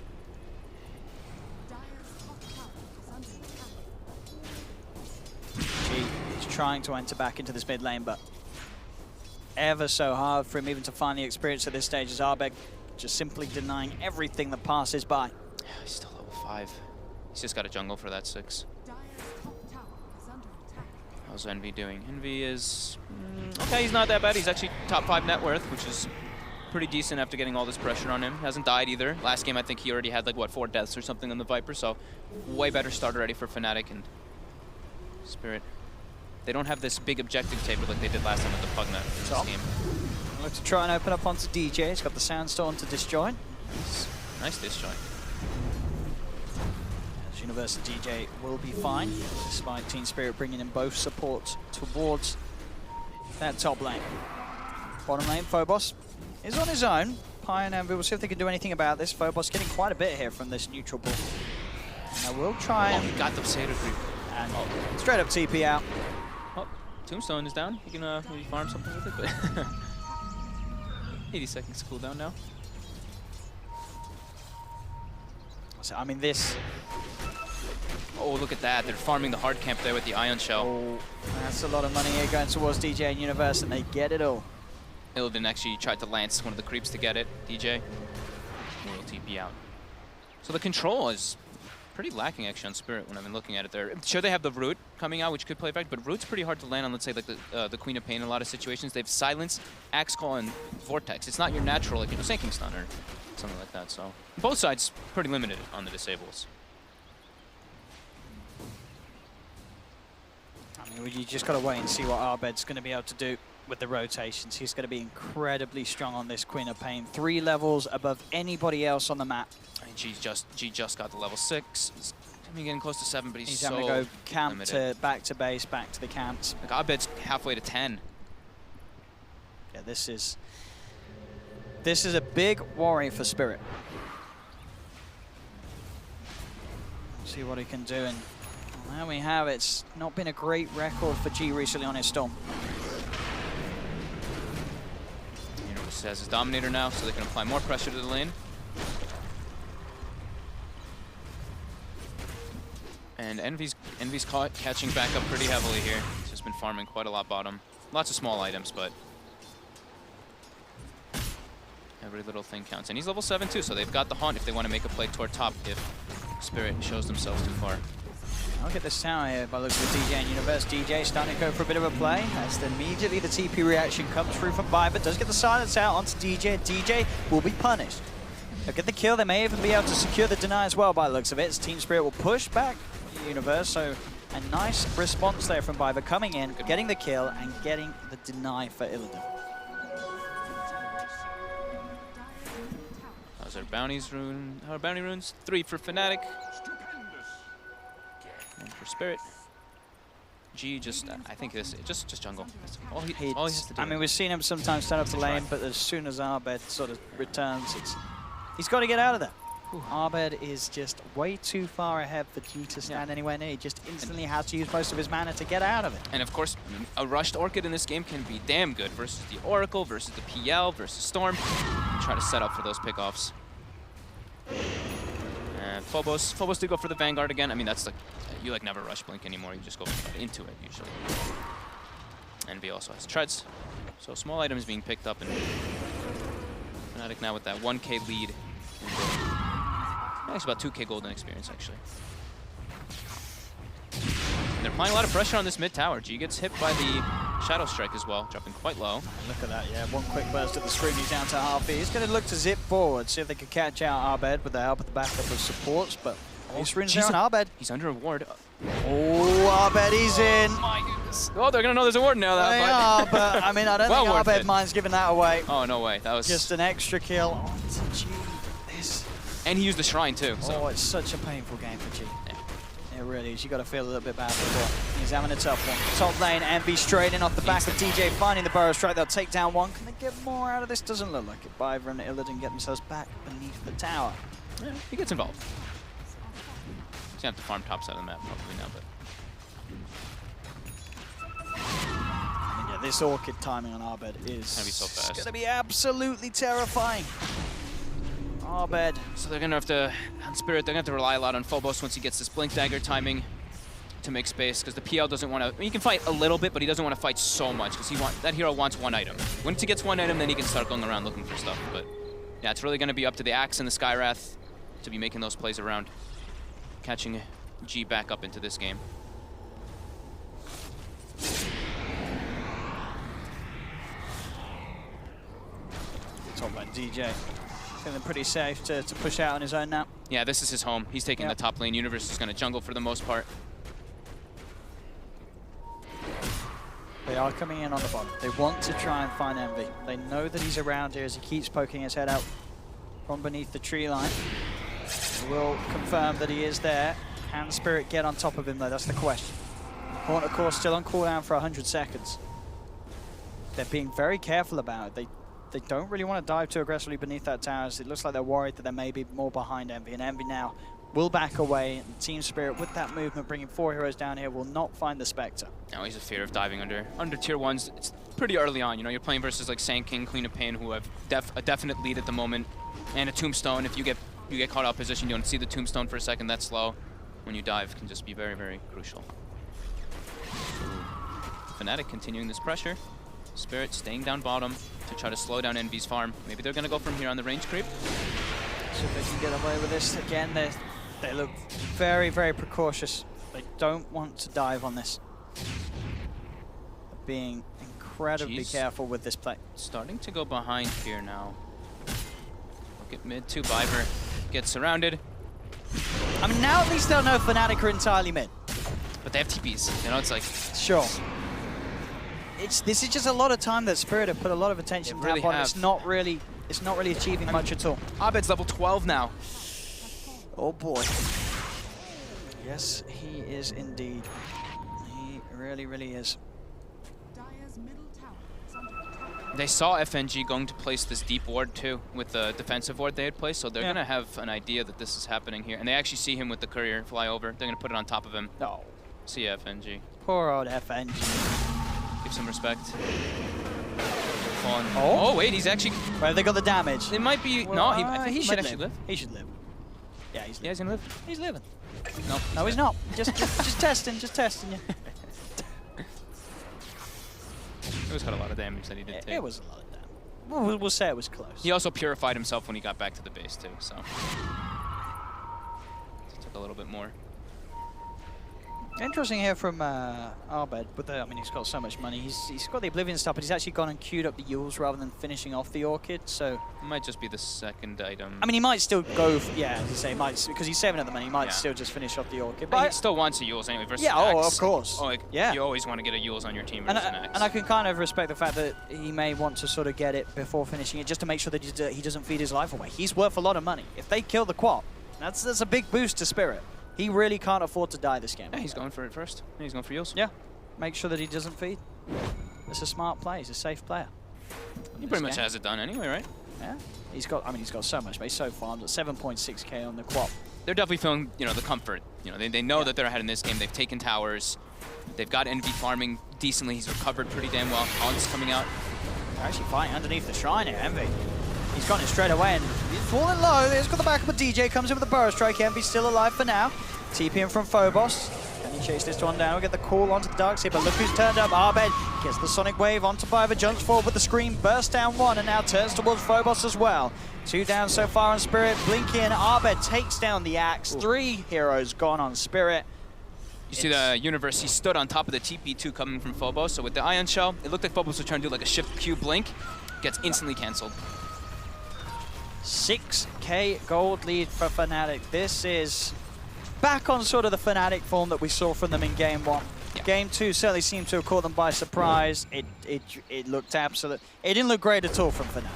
He's trying to enter back into this mid lane, but ever so hard for him even to find the experience at this stage as Arbeg just simply denying everything that passes by. Yeah, he's still level 5. He's just got a jungle for that 6. How's Envy doing? Envy is... okay, he's not that bad. He's actually top 5 net worth, which is pretty decent after getting all this pressure on him. Hasn't died either. Last game, I think he already had like, what, 4 deaths or something on the Viper, so way better start already for Fnatic and Spirit. They don't have this big objective table like they did last time with the Pugna in this game. Look to try and open up onto DJ. He's got the Sandstorm to disjoin. Nice disjoin. As Universal DJ will be fine, despite Team Spirit bringing in both supports towards that top lane. Bottom lane, Phobos is on his own. Pi and Envy will see if they can do anything about this. Phobos getting quite a bit here from this neutral ball. And I will try and... oh, he got the Seder creep. And straight up TP out. Oh, Tombstone is down. You can maybe farm something with it, but 80 seconds cooldown now. So, I mean, this Oh, look at that. They're farming the hard camp there with the Ion Shell. Oh, that's a lot of money here going towards DJ and Universe, and they get it all. Illidan actually tried to lance one of the creeps to get it. DJ will TP out. So the control is pretty lacking actually on Spirit when I've been looking at it there. Sure, they have the Root coming out, which could play effect, but Root's pretty hard to land on, let's say, like the Queen of Pain in a lot of situations. They have Silence, Axe Call, and Vortex. It's not your natural, like, Sinking Stun or something like that, so both sides pretty limited on the disables. I mean, you just got to wait and see what Arbed's going to be able to do with the rotations. He's going to be incredibly strong on this Queen of Pain. 3 levels above anybody else on the map. And G just got to level 6. He's getting close to 7, but he's so having to go camp limited. to back to base, back to the camps. Like Abed's halfway to 10. Yeah, this is a big worry for Spirit. We'll see what he can do, and there we have it. It's not been a great record for G recently on his Storm. Universe has his Dominator now, so they can apply more pressure to the lane. And Envy's catching back up pretty heavily here. He's just been farming quite a lot bottom. Lots of small items, but every little thing counts. And he's level 7 too, so they've got the haunt if they want to make a play toward top if Spirit shows themselves too far. I'll get this tower here by looks of DJ and Universe. DJ starting to go for a bit of a play as immediately the TP reaction comes through from Viper. Does get the silence out onto DJ. DJ will be punished. They'll get the kill. They may even be able to secure the deny as well by the looks of it. As Team Spirit will push back the Universe. So a nice response there from Viper coming in, getting the kill and getting the deny for Illidan. Those are bounties rune. Our bounty runes. 3 for Fnatic. And for Spirit. G just, I think this, just jungle. That's all he has to do. I mean, we've seen him sometimes stand up the lane, but as soon as Arbed sort of returns, he's got to get out of there. Arbed is just way too far ahead for G to stand anywhere near. He just instantly has to use most of his mana to get out of it. And of course, a rushed Orchid in this game can be damn good versus the Oracle, versus the PL, versus Storm. Try to set up for those pickoffs. And Phobos did go for the Vanguard again. I mean, that's like, you like never rush Blink anymore. You just go into it usually. Envy also has treads. So small items being picked up, and Fnatic now with that 1K lead. It's about 2K golden experience, actually. And they're applying a lot of pressure on this mid tower. G gets hit by the Shadow Strike as well, dropping quite low. Look at that, yeah. One quick burst of the screen, he's down to half. He's going to look to zip forward, see if they can catch out Arbed with the help of the backup of supports, but these runes there on Arbed. He's under a ward. Oh, Arbed, he's in. Oh my goodness. Oh, they're going to know there's a ward now. They are, but I mean, I don't think Arbed minds giving that away. Oh, no way. That was just an extra kill onto G. And he used the Shrine too. So. Oh, it's such a painful game for G. Yeah. It really is. You got to feel a little bit bad for. He's having a tough one. Top lane, Envy straight in off the back of DJ, finding the Burrow Strike. They'll take down one. Can they get more out of this? Doesn't look like it. Biver and Illidan get themselves back beneath the tower. Yeah, he gets involved. He's gonna have to farm top side of the map probably now, but. I mean, yeah, this Orchid timing on Arbed is gonna be so fast. Gonna be absolutely terrifying. Arbed. So they're gonna have to, on Spirit, they're gonna have to rely a lot on Phobos once he gets this Blink Dagger timing to make space, because the PL doesn't want to, I mean, he can fight a little bit, but he doesn't want to fight so much, because that hero wants one item. Once he gets one item, then he can start going around looking for stuff, but yeah, it's really gonna be up to the Axe and the Skywrath to be making those plays around, catching G back up into this game. Top lane DJ. Feeling pretty safe to push out on his own now. Yeah, this is his home. He's taking the top lane. Universe is going to jungle for the most part. They are coming in on the bottom. They want to try and find Envy. They know that he's around here as he keeps poking his head out from beneath the tree line. They will confirm that he is there. Can Spirit get on top of him though? That's the question. Haunt, of course, still on cooldown for 100 seconds. They're being very careful about it. They don't really want to dive too aggressively beneath that tower, as it looks like they're worried that there may be more behind Envy, and Envy now will back away, and Team Spirit with that movement bringing 4 heroes down here will not find the Spectre. Now he's a fear of diving under tier 1s. It's pretty early on, you know, you're playing versus like Sand King, Queen of Pain, who have a definite lead at the moment, and a Tombstone. If you get caught out of position, you don't see the Tombstone for a second, that's slow. when you dive can just be very, very crucial. Fnatic continuing this pressure. Spirit staying down bottom to try to slow down Envy's farm. Maybe they're going to go from here on the range creep. So if they can get away with this again, they look very, very precautious. They don't want to dive on this. They're being incredibly careful with this play. Starting to go behind here now. Look at mid 2. Viper gets surrounded. I mean, now at least they'll know Fnatic are entirely mid. But they have TPs. You know, it's like... Sure. This is just a lot of time that Spirit have put a lot of attention really on. have. It's not really achieving much at all. Abed's level 12 now. Oh boy. Yes, he is indeed. He really, really is. They saw FNG going to place this deep ward too with the defensive ward they had placed, so they're going to have an idea that this is happening here. And they actually see him with the courier fly over. They're going to put it on top of him. No. See ya, FNG. Poor old FNG. Give some respect. Oh, wait, he's actually... Where have they got the damage? It might be... Well, no, I think he should actually live. He should live. Yeah, he's living. Yeah, he's going to live. He's living. No, No, he's not. Just testing you. It was quite a lot of damage that he did too. It was a lot of damage. We'll say it was close. He also purified himself when he got back to the base too, so... It took a little bit more. Interesting here from Arbed. I mean, he's got so much money. He's got the Oblivion stuff, but he's actually gone and queued up the Yules rather than finishing off the Orchid. So It might just be the second item. I mean, he might still go. As you say, because he's saving up the money. He might still just finish off the Orchid. But he still wants a Yules anyway versus yeah, an oh, Axe. of course. You always want to get a Yules on your team versus an Axe. And I can kind of respect the fact that he may want to sort of get it before finishing it, just to make sure that he doesn't feed his life away. He's worth a lot of money. If they kill the Quap, that's a big boost to Spirit. He really can't afford to die this game. Yeah, he's going for it first. Yeah, he's going for Yules. Yeah, make sure that he doesn't feed. It's a smart play. He's a safe player. He pretty much has it done anyway, right? Yeah, he's got so much, but he's so farmed at 7.6k on the Quap. They're definitely feeling, the comfort. They know that they're ahead in this game. They've taken towers. They've got Envy farming decently. He's recovered pretty damn well. Hunt's coming out. They're actually fighting underneath the shrine here, Envy. He's got it straight away, and he's falling low. He's got the back of a DJ, comes in with a Burrow Strike. Envy's still alive for now. TP in from Phobos. Can he chase this one down? We'll get the call onto the Darkseer, but look who's turned up. Arbed gets the Sonic Wave onto Biver, jumps forward with the Scream, bursts down one, and now turns towards Phobos as well. 2 down so far on Spirit. Blinky and Arbed takes down the Axe. 3 heroes gone on Spirit. You see the universe, he stood on top of the TP2 coming from Phobos, so with the Ion Shell, it looked like Phobos was trying to do like a Shift Q blink. Gets instantly cancelled. 6k gold lead for Fnatic. This is back on sort of the Fnatic form that we saw from them in Game 1. Yeah. Game 2 certainly seemed to have caught them by surprise. It looked absolute. It didn't look great at all from Fnatic.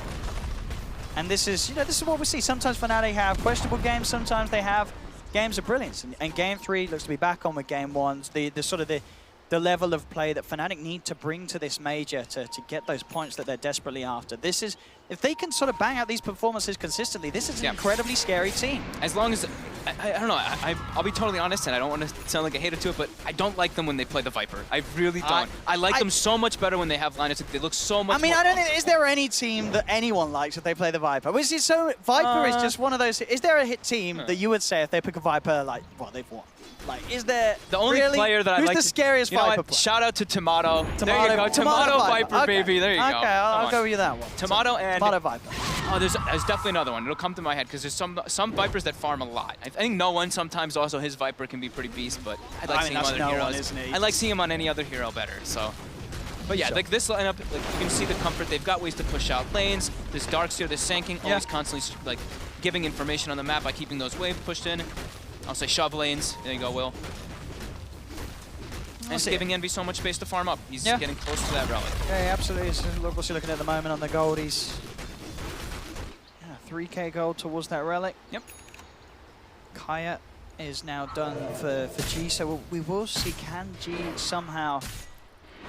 And this is what we see. Sometimes Fnatic have questionable games. Sometimes they have games of brilliance. And Game 3 looks to be back on with Game 1. The level of play that Fnatic need to bring to this major to get those points that they're desperately after. This is, if they can sort of bang out these performances consistently, this is an incredibly scary team. As long as, I don't know, I'll be totally honest, and I don't want to sound like a hater to it, but I don't like them when they play the Viper. I really don't. I like them so much better when they have Linus. They look so much more I don't think, is there any team that anyone likes if they play the Viper? Viper is just one of those, is there a hit team that you would say if they pick a Viper, like, well, they've won? Like, is there the only player that I like? Who's the scariest Viper player? Shout out to Tomato. There you go, Tomato Viper, baby. There you go. Okay, I'll go with you that one. Tomato and Tomato Viper. Oh, there's definitely another one. It'll come to my head because there's some Vipers that farm a lot. I think No One sometimes also his Viper can be pretty beast, but I like seeing other heroes. I like seeing him on any other hero better. So. But yeah, like this lineup, like you can see the comfort. They've got ways to push out lanes. This Darkseer, this Sanking, always constantly like giving information on the map by keeping those waves pushed in. I'll say shove lanes. There you go, Will. And it's giving Envy so much space to farm up. He's getting close to that relic. Yeah, absolutely. So we're also looking at the moment on the gold. He's 3k gold towards that relic. Yep. Kaya is now done for G, so we will see, can G somehow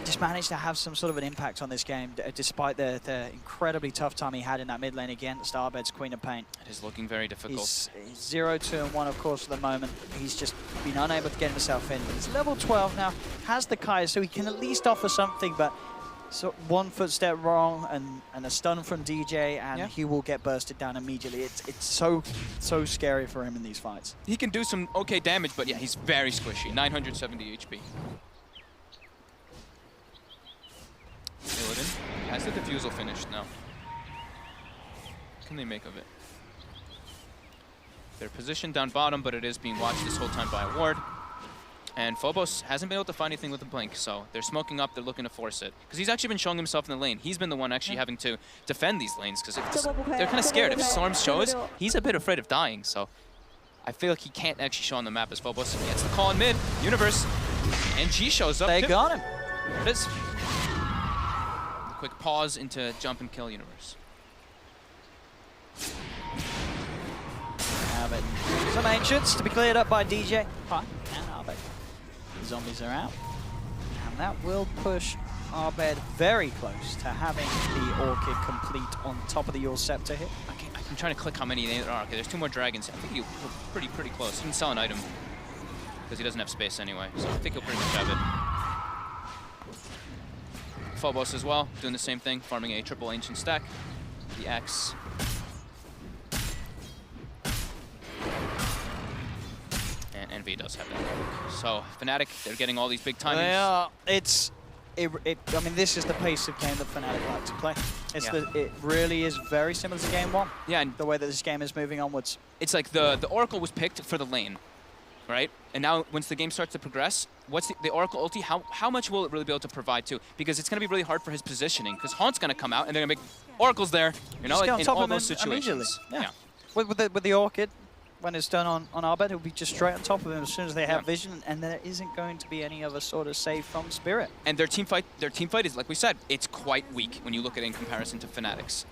just manage to have some sort of an impact on this game, despite the incredibly tough time he had in that mid lane against Arbed's Queen of Pain. It is looking very difficult. He's 0-2 and 1, of course, for the moment. He's just been unable to get himself in. But he's level 12 now, has the Kaya, so he can at least offer something, but So one footstep wrong and a stun from DJ, and Yeah. he will get bursted down immediately. It's so scary for him in these fights. He can do some okay damage, but yeah, he's very squishy. 970 HP. Illidan has the defusal finished now. What can they make of it? They're positioned down bottom, but it is being watched this whole time by a ward. And Phobos hasn't been able to find anything with the blink, so they're smoking up, they're looking to force it. Because he's actually been showing himself in the lane. He's been the one actually having to defend these lanes, because they're kind of scared. If Storm shows, he's a bit afraid of dying, so I feel like he can't actually show on the map as Phobos. He gets the call in mid, Universe, and G shows up. They too. got him. There it is. A quick pause into jump and kill Universe. Have it. Some Ancients to be cleared up by DJ. Fine. And Arbed. The zombies are out. And that will push Arbed very close to having the Orchid complete on top of the Yule Scepter here. I'm trying to click how many there are. Okay, there's 2 more dragons. I think he'll pretty close. He can sell an item because he doesn't have space anyway. So I think he'll pretty much have it. Phobos as well, doing the same thing, farming a triple ancient stack. The X. And Envy does have that. So Fnatic, they're getting all these big timings. They are. I mean, this is the pace of game that Fnatic like to play. It really is very similar to game 1. Yeah, and the way that this game is moving onwards. it's like the Oracle was picked for the lane, right? And now once the game starts to progress, what's the Oracle ulti? How much will it really be able to provide too? Because it's going to be really hard for his positioning. Because Haunt's going to come out and they're going to make Oracle's there. You know, Just get on in top all of him those situations. immediately. Yeah. With the Orchid, when it's done on Arbed, it'll be just straight on top of him as soon as they have vision, and there isn't going to be any other sort of save from Spirit. And their team fight is, like we said, it's quite weak when you look at it in comparison to Fnatic's.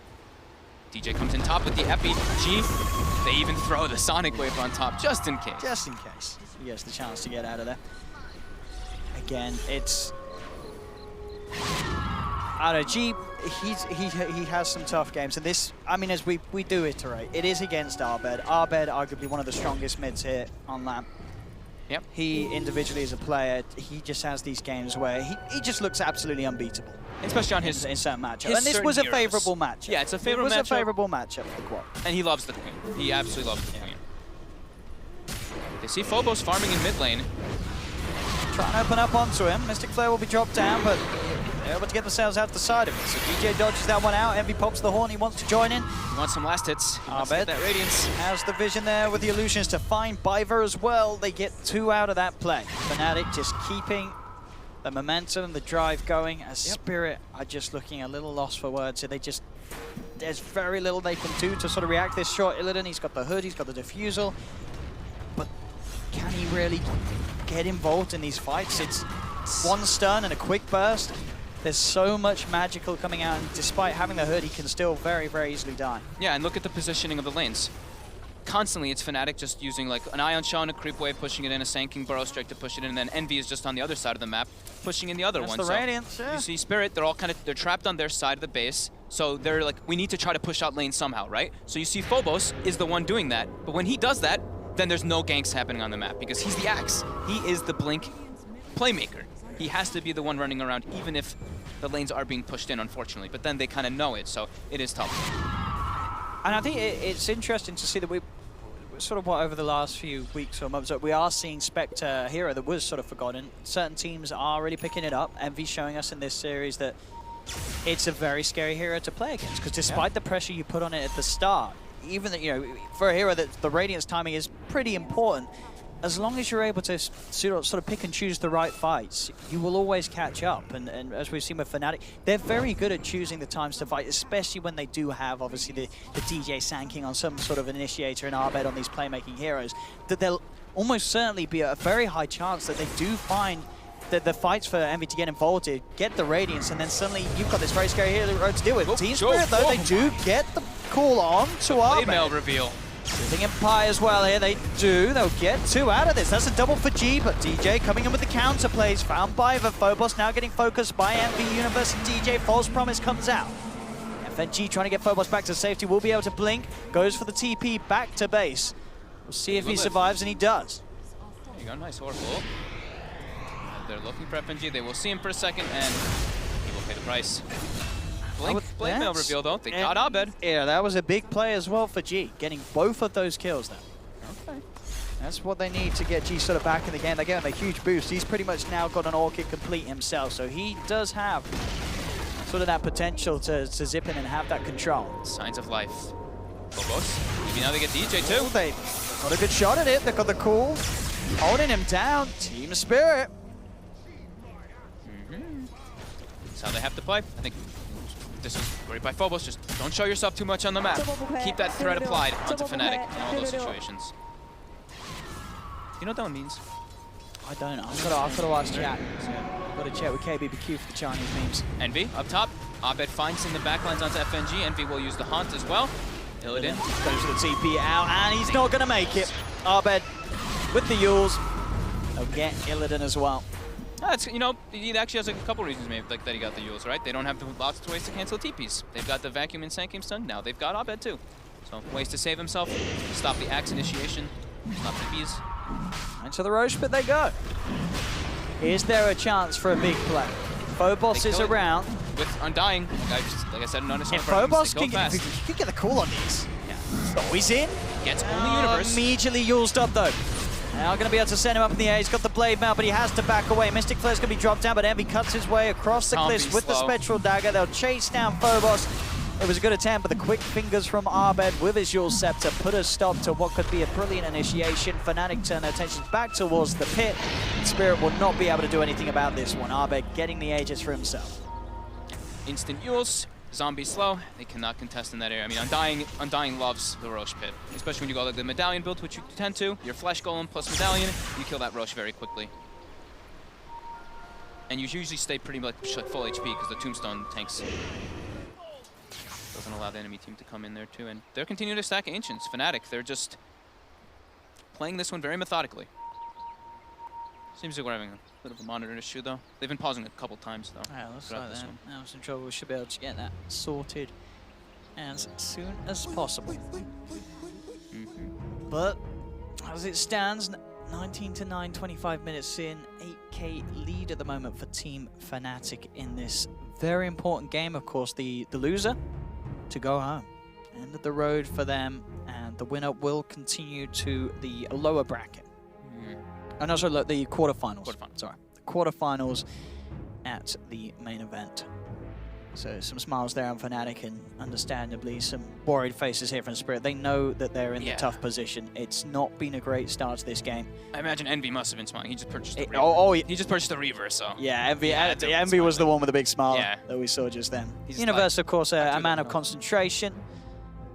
DJ comes in top with the Epi. G, they even throw the Sonic Wave on top just in case. Just in case he gets the chance to get out of there. Again, it's... I don't know, G, he has some tough games, and this, I mean, as we do iterate, it is against Arbed. Arbed, arguably one of the strongest mids here on LAN. Yep. He, individually as a player, he just has these games where he just looks absolutely unbeatable. Especially on his in certain matchups. his And this certain was a heroes. favorable matchup. Yeah, it's a favorable matchup. It was a favorable matchup for the Quad. And he loves the Queen. He absolutely loves the Queen. They see Phobos farming in mid lane. Trying to open up onto him. Mystic Flare will be dropped down, but they're able to get themselves out the side of it. So DJ dodges that one out. Envy pops the horn. He wants to join in. He wants some last hits. He wants to Arbed get that Radiance. has the vision there with the illusions to find Biver as well. They get 2 out of that play. Fnatic just keeping the momentum, the drive going, as Spirit are just looking a little lost for words. So there's very little they can do to sort of react this short. Illidan, he's got the hood, he's got the defusal, but can he really get involved in these fights? It's one stun and a quick burst. There's so much magical coming out, and despite having the hood, he can still very, very easily die. Yeah, and look at the positioning of the lanes. Constantly, it's Fnatic just using like an Ion Shell and a Creep Wave, pushing it in, a Sanking Burrow Strike to push it in, and then Envy is just on the other side of the map, pushing in the other one. The so Radiance, yeah. you see Spirit, they're all they're trapped on their side of the base, so they're like, we need to try to push out lane somehow, right? So you see Phobos is the one doing that, but when he does that, then there's no ganks happening on the map, because he's the Axe. He is the Blink playmaker. He has to be the one running around, even if the lanes are being pushed in, unfortunately. But then they kind of know it, so it is tough. And I think it's interesting to see that we sort of over the last few weeks or months, we are seeing Spectre hero that was sort of forgotten. Certain teams are really picking it up. Envy showing us in this series that it's a very scary hero to play against, because despite the pressure you put on it at the start, even that, you know, for a hero that the Radiance timing is pretty important, as long as you're able to sort of pick and choose the right fights, you will always catch up. And as we've seen with Fnatic, they're very good at choosing the times to fight, especially when they do have, obviously, the DJ Sanking on some sort of an initiator and Arbed on these playmaking heroes, that there'll almost certainly be a very high chance that they do find the fights for Envy to get involved, to get the Radiance, and then suddenly you've got this very scary hero to deal with. Team Spirit, though, they do get the call on to Arbed. Mail reveal. Sitting in Pie as well here, they do. They'll get 2 out of this. That's a double for G, but DJ coming in with the counter plays. Found by the Phobos, now getting focused by Envy, Universe, and DJ. False Promise comes out. FNG trying to get Phobos back to safety. Will be able to blink. Goes for the TP back to base. We'll see if he survives, and he does. There you go, nice Oracle. They're looking for FNG. They will see him for a second, and he will pay the price. Blade mail reveal though. They got Abed. Yeah, that was a big play as well for G, getting both of those kills there. Okay. That's what they need to get G sort of back in the game. They get him a huge boost. He's pretty much now got an Orchid complete himself, so he does have sort of that potential to zip in and have that control. Signs of life. Phobos. Maybe now they get DJ too. They got a good shot at it. They got the call. Holding him down. Team Spirit. That's how they have to play. I think this is great by Phobos. Just don't show yourself too much on the map. Keep that threat applied onto Fnatic in all those situations. You know what that one means? I don't know. I've got to ask chat. So I've got to chat with KBBQ for the Chinese memes. Envy up top. Abed finds in the backlines onto FNG. Envy will use the Haunt as well. Illidan goes to the TP out, and he's not going to make it. Abed with the Yules. They'll get Illidan as well. That's, you know, he actually has a couple reasons maybe like that he got the Yules, right? They don't have lots of ways to cancel TPs. They've got the Vacuum and Sand Game Stun. Now they've got Abed too. So ways to save himself, stop the Axe initiation, stop the bees. Into the Roche pit they go. Is there a chance for a big play? Phobos is around. With Undying, like I said, in Honest if Phobos can get the call on these. Yeah. Oh, he's in. Gets only Universe. Immediately Yulesed up though. Now going to be able to send him up in the air. He's got the Blade Mail, but he has to back away. Mystic Flare's going to be dropped down, but Envy cuts his way across the cliffs with the Spectral Dagger. They'll chase down Phobos. It was a good attempt, but the quick fingers from Abed with his Yule Scepter put a stop to what could be a brilliant initiation. Fnatic turn their attention back towards the pit. Spirit will not be able to do anything about this one. Abed getting the Aegis for himself. Instant Yules. Zombie slow. They cannot contest in that area. I mean, Undying loves the Roche pit, especially when you go like the Medallion build, which you tend to. Your Flesh Golem plus Medallion, you kill that Roche very quickly. And you usually stay pretty much full HP because the Tombstone tanks doesn't allow the enemy team to come in there too. And they're continuing to stack Ancients. Fnatic, they're just playing this one very methodically. Seems like we're having a bit of a monitor issue though. They've been pausing a couple times though. Yeah, looks like that. Now some trouble. We should be able to get that sorted as soon as possible. But as it stands, 19-9, 25 minutes in, 8K lead at the moment for Team Fnatic in this very important game. Of course, the loser to go home. End of the road for them, and the winner will continue to the lower bracket. And also the quarterfinals. Sorry, the quarterfinals at the main event. So some smiles there on Fnatic, and understandably some worried faces here from Spirit. They know that they're in the tough position. It's not been a great start to this game. I imagine Envy must have been smiling. He just purchased the Reaver. He just purchased the Reaver, so. Yeah, Envy was the one with the big smile that we saw just then. Universe, of course, a man of concentration.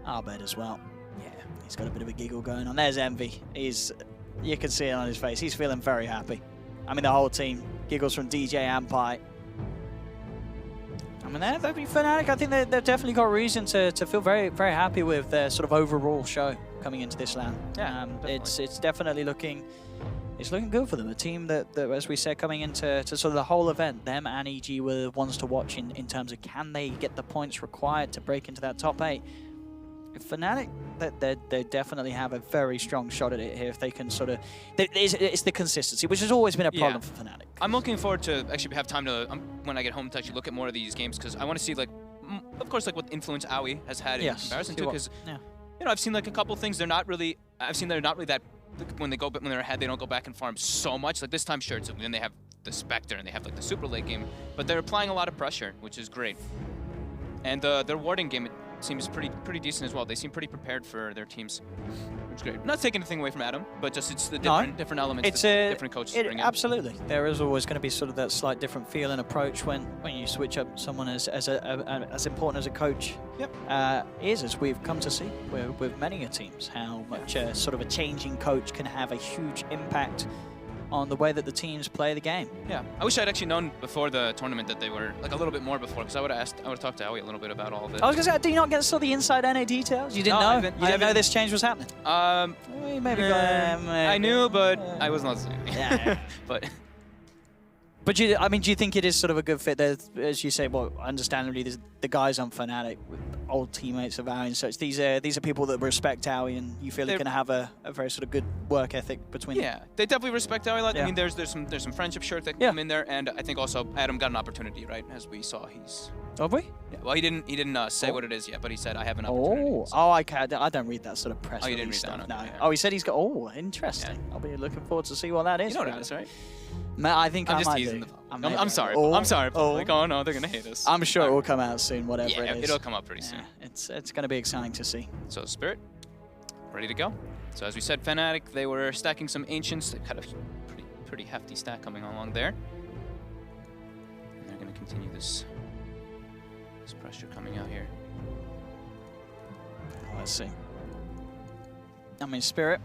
Abed as well. Yeah, he's got a bit of a giggle going on. There's Envy. You can see it on his face. He's feeling very happy. I mean, the whole team giggles from DJ and Pi. I mean, they're Fnatic. I think they've definitely got reason to feel very, very happy with their sort of overall show coming into this LAN. Yeah, it's definitely looking good for them. A team that as we said, coming into sort of the whole event, them and EG were the ones to watch in terms of can they get the points required to break into that top 8. Fnatic, they definitely have a very strong shot at it here if they can sort of... It's the consistency, which has always been a problem for Fnatic. I'm looking forward to actually have time to, when I get home, to actually look at more of these games, because I want to see, like, of course, like what influence Aoi has had in comparison to, because, you know, I've seen like a couple things. I've seen they're not really that, when they're ahead, they don't go back and farm so much. Like this time, sure, it's when they have the Spectre and they have like the super late game, but they're applying a lot of pressure, which is great. And their warding game, it seems pretty decent as well. They seem pretty prepared for their teams, which is great. Not taking anything away from Adam, but just it's the different elements that different coaches bring in. Absolutely. There is always going to be sort of that slight different feel and approach when you switch up someone as important as a coach is, as we've come to see with many teams, how much sort of a changing coach can have a huge impact on the way that the teams play the game. Yeah, I wish I'd actually known before the tournament that they were like a little bit more before, because I would have talked to Aoi a little bit about all of it. I was gonna say, do you not get sort of the inside NA details? You didn't know? You didn't know this change was happening? Maybe I knew, but I wasn't listening. Yeah. But But I mean, do you think it is sort of a good fit? There, as you say, well, understandably, the guys on Fnatic, old teammates of Aoi and such. These are people that respect Aoi, and you feel they're going to have a very sort of good work ethic between them. Yeah, they definitely respect Aoi a lot. Yeah. I mean, there's some friendship shirts that come in there, and I think also Adam got an opportunity, right? As we saw, he's. Have we? Yeah, well, he didn't say what it is yet, but he said I have an opportunity. Oh, I don't read that sort of press. Oh, you didn't release read that? stuff. No. Okay, yeah. Oh, he said he's got. Oh, interesting. Yeah. I'll be looking forward to see what that is. You know what it is, right? I think I'm I just might teasing do. the I'm sorry. Oh, I'm sorry. oh. Like, oh no, they're gonna hate us. I'm sure it will come out soon, whatever Yeah, it is. it'll come up pretty soon. It's going to be exciting to see. So Spirit, ready to go. So as we said, Fnatic, they were stacking some Ancients. They've got a pretty hefty stack coming along there. And they're going to continue this pressure coming out here. Let's see. I mean, Spirit.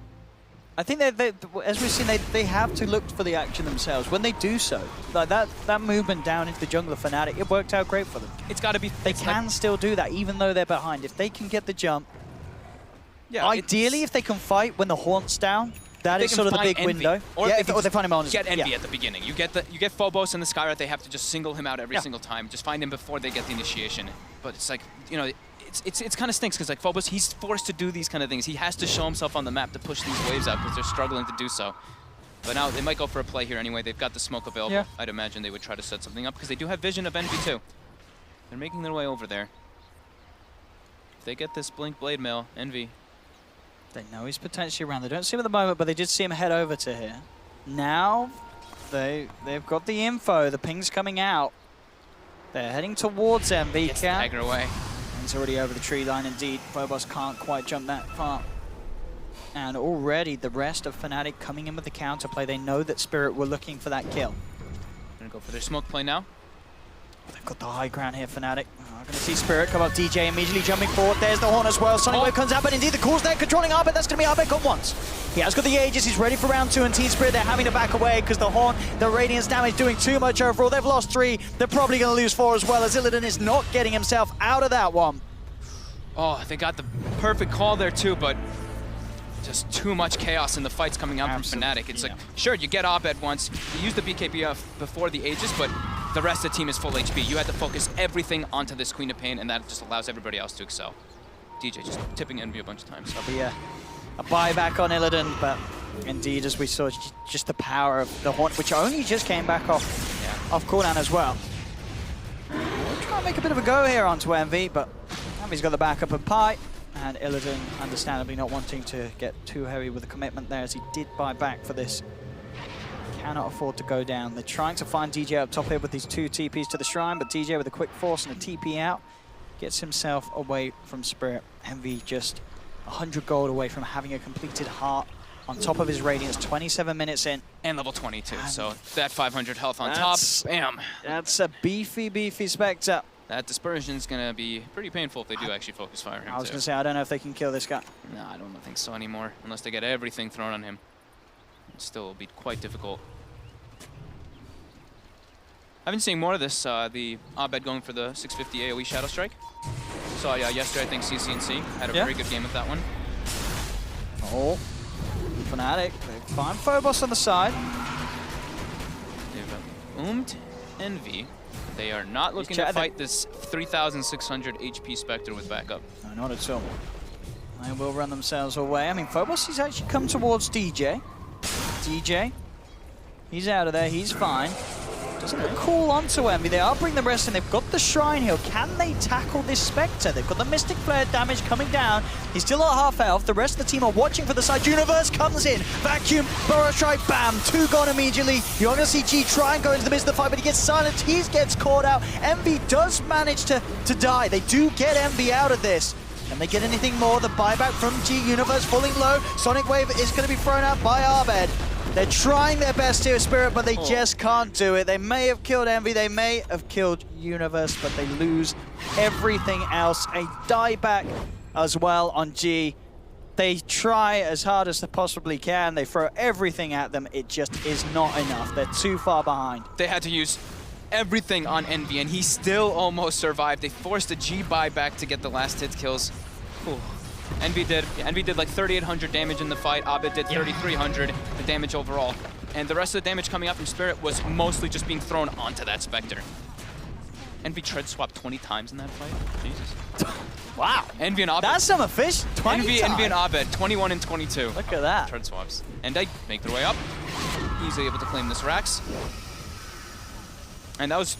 I think they as we've seen, they have to look for the action themselves. When they do so, like that movement down into the jungle of Fnatic, it worked out great for them. It's got to be. They can still do that, even though they're behind. If they can get the jump, Yeah. ideally, if they can fight when the Haunt's down, that is sort of the big Envy. window. Or yeah, they if can they find him on his, get Envy yeah. at the beginning. You get Phobos and the Skyrite. They have to just single him out every single time. Just find him before they get the initiation. But it's like, you know, it's kind of stinks because like Phobos, he's forced to do these kind of things. He has to show himself on the map to push these waves out because they're struggling to do so. But now they might go for a play here anyway. They've got the smoke available. Yeah. I'd imagine they would try to set something up because they do have vision of Envy too. They're making their way over there. If they get this Blink Blade Mail, Envy. They know he's potentially around. They don't see him at the moment, but they did see him head over to here. Now, they've got the info. The ping's coming out. They're heading towards Envy. Gets the dagger away. He's already over the tree line indeed. Phobos can't quite jump that far. And already the rest of Fnatic coming in with the counterplay. They know that Spirit were looking for that kill. Gonna go for their smoke play now. They've got the high ground here, Fnatic. We're going to see Spirit come up. DJ immediately jumping forward. There's the Horn as well. Sonic Wave comes out, but indeed the call's there, controlling Arbet. That's going to be Arbet gone once. He has got the Aegis. He's ready for round 2, and Team Spirit, they're having to back away because the Horn, the Radiance damage doing too much overall. They've lost 3. They're probably going to lose 4 as well, as Illidan is not getting himself out of that one. Oh, they got the perfect call there too, but just too much chaos in the fights coming out from Fnatic. It's like, sure, you get Abed once, you use the BKB before the Aegis, but the rest of the team is full HP. You had to focus everything onto this Queen of Pain, and that just allows everybody else to excel. DJ just tipping Envy a bunch of times. That'll be a buyback on Illidan, but indeed, as we saw, just the power of the Haunt, which only just came back off cooldown as well. We'll try and make a bit of a go here onto Envy, but Envy's got the backup of Pi, and Illidan understandably not wanting to get too heavy with the commitment there, as he did buy back for this. Cannot afford to go down. They're trying to find DJ up top here with these 2 TPs to the shrine, but DJ with a quick force and a TP out gets himself away from Spirit. Envy just 100 gold away from having a completed heart on top of his Radiance, 27 minutes in. And level 22, so that 500 health on top, bam. That's a beefy Spectre. That dispersion's gonna be pretty painful if they do actually focus fire him I was too. gonna say, I don't know if they can kill this guy. No, I don't think so anymore, unless they get everything thrown on him. It still will be quite difficult. I've been seeing more of this, the Abed going for the 650 AoE Shadow Strike. Saw yesterday, I think CCNC had a very good game with that one. Oh, Fnatic, they find Phobos on the side. They've Envy. They are not looking to fight this 3,600 HP Spectre with backup. No, not at all. They will run themselves away. I mean, Phobos, he's actually come towards DJ. DJ, he's out of there, he's fine. Doesn't look cool onto Envy. They are bringing the rest in. They've got the Shrine Hill. Can they tackle this Spectre? They've got the Mystic Flare damage coming down. He's still at half health. The rest of the team are watching for the side. Universe comes in. Vacuum, Burrow Strike, bam. 2 gone immediately. You're going to see G try and go into the midst of the fight, but he gets silenced. He gets caught out. Envy does manage to die. They do get Envy out of this. Can they get anything more? The buyback from G. Universe falling low. Sonic Wave is going to be thrown out by Abed. They're trying their best here, Spirit, but they just can't do it. They may have killed Envy, they may have killed Universe, but they lose everything else. A dieback as well on G. They try as hard as they possibly can. They throw everything at them. It just is not enough. They're too far behind. They had to use everything on Envy, and he still almost survived. They forced a G buyback to get the last hit kills. Ooh. Envy did like 3,800 damage in the fight. Abed did 3,300 the damage overall. And the rest of the damage coming up from Spirit was mostly just being thrown onto that Spectre. Envy tread swapped 20 times in that fight. Jesus. Wow. Envy and Abed. That's some fish. 20 Envy and Abed, 21 and 22. Look at that. Tread swaps. And they make their way up. Easily able to claim this Rax. And that was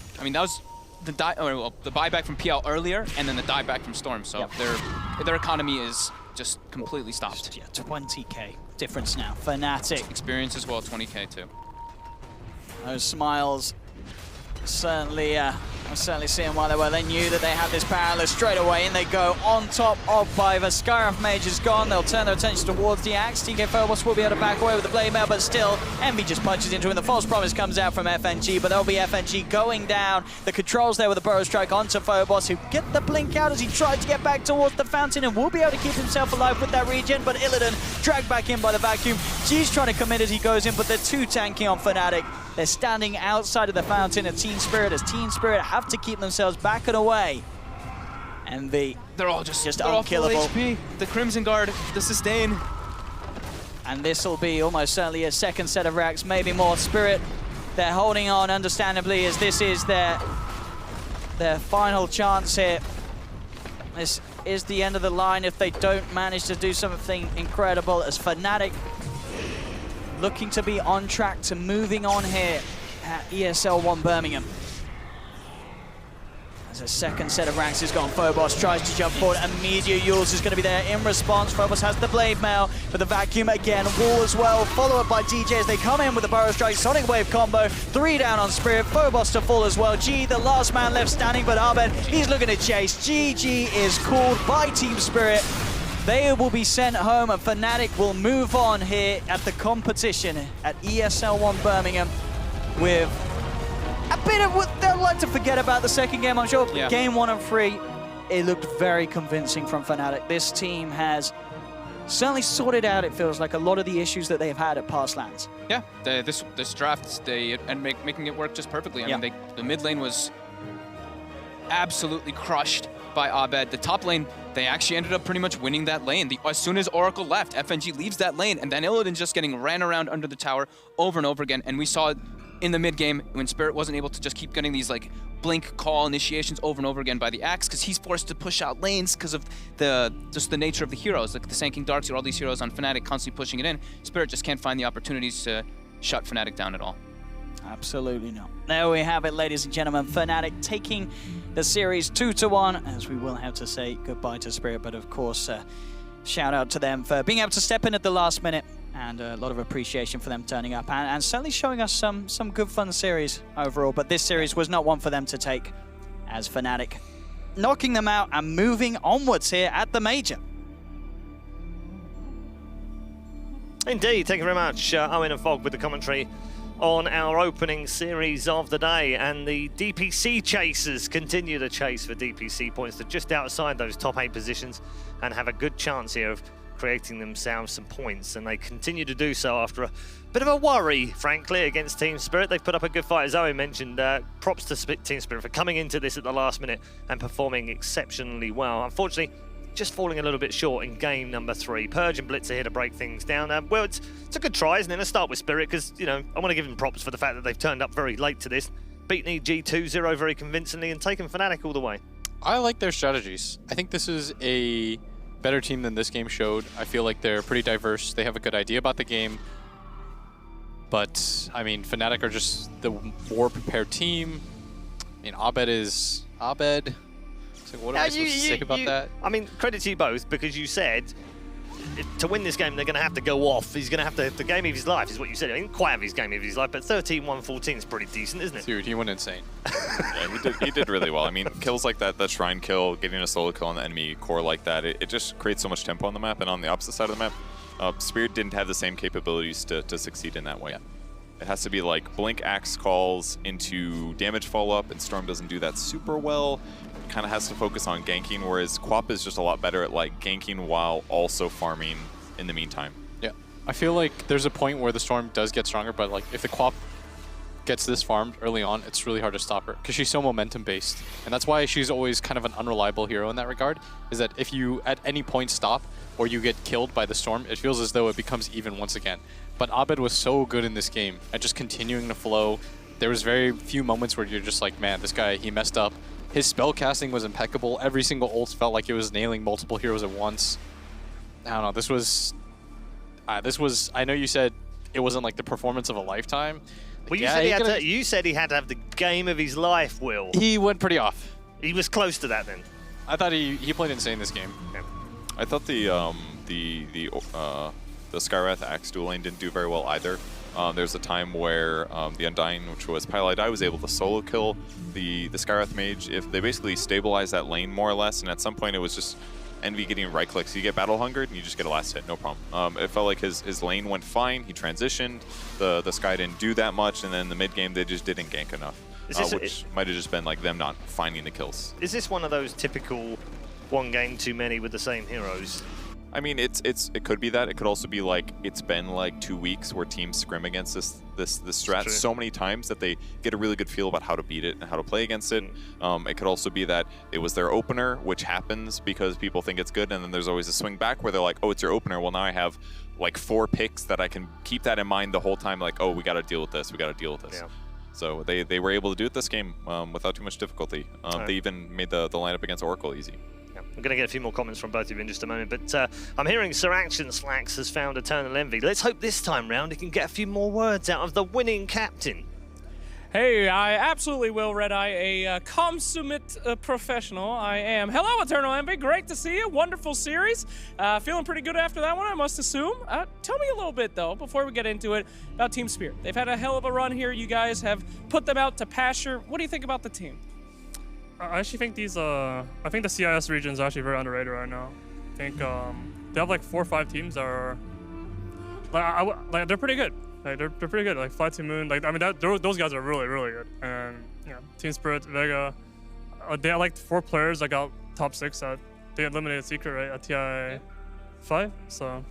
the buyback from PL earlier, and then the dieback from Storm. So their economy is just completely stopped. Yeah, 20k difference now. Fnatic. Experience as well, 20k too. Those smiles certainly, I'm certainly seeing why they were. They knew that they had this parallel straight away, and they go on top of Piver. Skyrim Mage is gone. They'll turn their attention towards the Axe. TK Phobos will be able to back away with the Blade Mail, but still, Envy just punches into him. The False Promise comes out from FNG, but there'll be FNG going down. The controls there with the Burrow Strike onto Phobos, who get the blink out as he tries to get back towards the fountain and will be able to keep himself alive with that regen, but Illidan dragged back in by the vacuum. G's trying to commit as he goes in, but they're too tanky on Fnatic. They're standing outside of the fountain of Team Spirit as Team Spirit have to keep themselves back and away. Envy, they're all just unkillable. All full HP. The Crimson Guard, the sustain. And this will be almost certainly a second set of racks, maybe more. Spirit, they're holding on understandably as this is their final chance here. This is the end of the line if they don't manage to do something incredible, as Fnatic looking to be on track to moving on here at ESL One Birmingham. As a second set of ranks is gone, Phobos tries to jump forward, and Media Yules is going to be there in response. Phobos has the Blade Mail, but the vacuum again, wall as well, follow up by DJ as they come in with the Burrow Strike, Sonic Wave combo, 3 down on Spirit, Phobos to fall as well. G, the last man left standing, but Abed, he's looking to chase. GG is called by Team Spirit. They will be sent home, and Fnatic will move on here at the competition at ESL One Birmingham with a bit of what they'll like to forget about the second game, I'm sure. Yeah. Game 1 and 3, it looked very convincing from Fnatic. This team has certainly sorted out, it feels like, a lot of the issues that they've had at past lands. Yeah, this draft, making it work just perfectly. I mean, the mid lane was absolutely crushed by Abed. The top lane, they actually ended up pretty much winning that lane. As soon as Oracle left, FNG leaves that lane, and then Illidan just getting ran around under the tower over and over again. And we saw it in the mid game when Spirit wasn't able to just keep getting these like blink call initiations over and over again by the Axe, because he's forced to push out lanes because of just the nature of the heroes, like the Sanking Darkseer, all these heroes on Fnatic constantly pushing it in. Spirit just can't find the opportunities to shut Fnatic down at all. Absolutely not. There we have it, ladies and gentlemen. Fnatic taking the series 2-1, as we will have to say goodbye to Spirit, but of course, shout out to them for being able to step in at the last minute, and a lot of appreciation for them turning up and certainly showing us some good fun series overall. But this series was not one for them to take, as Fnatic knocking them out and moving onwards here at the Major. Indeed, thank you very much, Owen and Fog, with the commentary on our opening series of the day. And the DPC chasers continue to chase for DPC points. They're just outside those top 8 positions and have a good chance here of creating themselves some points, and they continue to do so after a bit of a worry, frankly, against Team Spirit. They've put up a good fight, as Owen mentioned. Props to Team Spirit for coming into this at the last minute and performing exceptionally well. Unfortunately, just falling a little bit short in game number 3. Purge and Blitz are here to break things down. Well, it's a good try, isn't it? Let's start with Spirit, because, you know, I want to give them props for the fact that they've turned up very late to this, beaten EG 2-0 very convincingly, and taken Fnatic all the way. I like their strategies. I think this is a better team than this game showed. I feel like they're pretty diverse. They have a good idea about the game. But, I mean, Fnatic are just the more prepared team. I mean, Abed is Abed. So what am I supposed to say about that? I mean, credit to you both, because you said to win this game, they're going to have to go off. He's going to have to, the game of his life is what you said. I didn't quite have his game of his life, but 13-1-14 is pretty decent, isn't it? Dude, he went insane. Yeah, he did really well. I mean, kills like that Shrine kill, getting a solo kill on the enemy core like that, it just creates so much tempo on the map. And on the opposite side of the map, Spirit didn't have the same capabilities to succeed in that way. Yeah. It has to be like blink axe calls into damage follow-up, and Storm doesn't do that super well. Kind of has to focus on ganking, whereas Quap is just a lot better at like ganking while also farming in the meantime. Yeah. I feel like there's a point where the Storm does get stronger, but like if the Quap gets this farmed early on, it's really hard to stop her because she's so momentum based. And that's why she's always kind of an unreliable hero in that regard, is that if you at any point stop or you get killed by the storm, it feels as though it becomes even once again. But Abed was so good in this game at just continuing to flow. There was very few moments where you're just like, man, this guy, he messed up. His spell casting was impeccable. Every single ult felt like it was nailing multiple heroes at once. I don't know, this was, I know you said it wasn't like the performance of a lifetime. Well, you, said you said he had to have the game of his life, Will. He went pretty off. He was close to that then. I thought he played insane this game. Yeah. I thought the Skywrath Axe dual lane didn't do very well either. There's a time where the Undying, which was Pylai, was able to solo kill the Skywrath Mage if they basically stabilized that lane more or less, and at some point it was just Envy getting right clicks. You get battle hungered and you just get a last hit, no problem. It felt like his lane went fine, he transitioned, the Sky didn't do that much, and then the mid game they just didn't gank enough. Which might have just been like them not finding the kills. Is this one of those typical one game too many with the same heroes? I mean, it could be that. It could also be like it's been like 2 weeks where teams scrim against this strat so many times that they get a really good feel about how to beat it and how to play against it. It could also be that it was their opener, which happens because people think it's good, and then there's always a swing back where they're like, oh, it's your opener. Well, now I have like 4 picks that I can keep that in mind the whole time. Like, oh, we got to deal with this. We got to deal with this. Yeah. So they were able to do it this game without too much difficulty. They even made the lineup against Oracle easy. I'm going to get a few more comments from both of you in just a moment, but I'm hearing Sir Action Slacks has found Eternal Envy. Let's hope this time round he can get a few more words out of the winning captain. Hey, I absolutely will, Red Eye, a consummate professional. I am. Hello, Eternal Envy. Great to see you. Wonderful series. Feeling pretty good after that one, I must assume. Tell me a little bit, though, before we get into it, about Team Spirit. They've had a hell of a run here. You guys have put them out to pasture. What do you think about the team? I actually think I think the CIS region is actually very underrated right now. I think they have like 4 or 5 teams that are like they're pretty good. Like they're pretty good. Like Fly to Moon. Like I mean, those guys are really good. And you know, Team Spirit, Vega, they had like 4 players that got top 6 that they eliminated Secret right at TI 5. So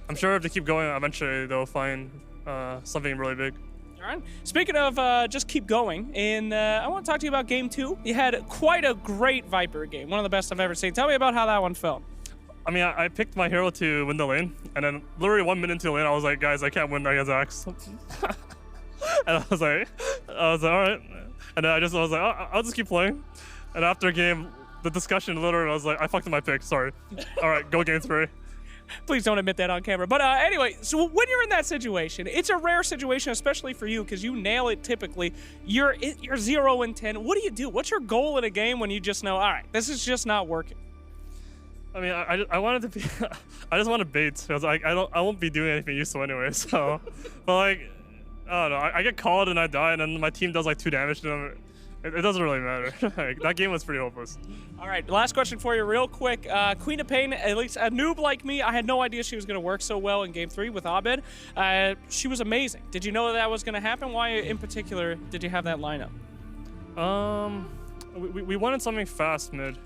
I'm sure if they keep going, eventually they'll find something really big. All right. Speaking of just keep going, and I want to talk to you about Game 2. You had quite a great Viper game, one of the best I've ever seen. Tell me about how that one felt. I mean, I picked my hero to win the lane, and then literally 1 minute into the lane, I was like, guys, I can't win against Axe. And I was like, all right. And then I was like, I'll just keep playing. And after a game, the discussion literally, I was like, I fucked up my pick, sorry. All right, go Game 3. Please don't admit that on camera. But anyway, so when you're in that situation, it's a rare situation, especially for you, because you nail it typically. You're 0 and 10. What do you do? What's your goal in a game when you just know, all right, this is just not working? I mean, I wanted to be, I just want to bait, because I won't be doing anything useful anyway, so. But like, I don't know, I get called and I die, and then my team does like 2 damage to them. It doesn't really matter. Like, that game was pretty hopeless. All right, last question for you real quick. Queen of Pain, at least a noob like me, I had no idea she was going to work so well in Game 3 with Abed. She was amazing. Did you know that was going to happen? Why in particular did you have that lineup? We wanted something fast mid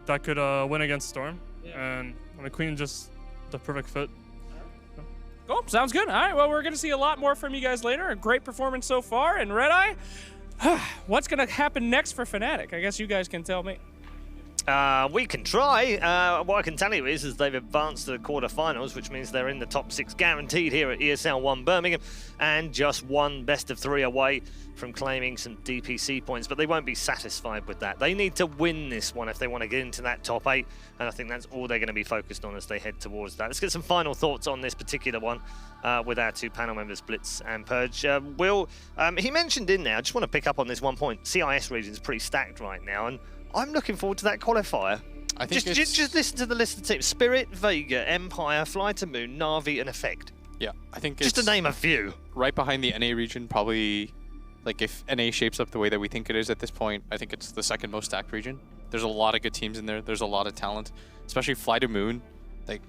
that could win against Storm. Yeah. And I mean, Queen just the perfect fit. Cool, sounds good. All right, well, we're going to see a lot more from you guys later. A great performance so far. And Red Eye, what's going to happen next for Fnatic? I guess you guys can tell me. We can try. What I can tell you is they've advanced to the quarterfinals, which means they're in the top 6 guaranteed here at ESL One Birmingham, and just 1 best of 3 away from claiming some DPC points, but they won't be satisfied with that. They need to win this one if they want to get into that top 8, and I think that's all they're going to be focused on as they head towards that. Let's get some final thoughts on this particular one with our 2 panel members, Blitz and Purge. Will, he mentioned in there, I just want to pick up on this one point, CIS region's pretty stacked right now, and I'm looking forward to that qualifier. I think just listen to the list of teams. Spirit, Vega, Empire, Fly to Moon, Na'Vi, and Effect. Yeah, I think just to name a few. Right behind the NA region, probably, like if NA shapes up the way that we think it is at this point, I think it's the 2nd most stacked region. There's a lot of good teams in there. There's a lot of talent, especially Fly to Moon. Like,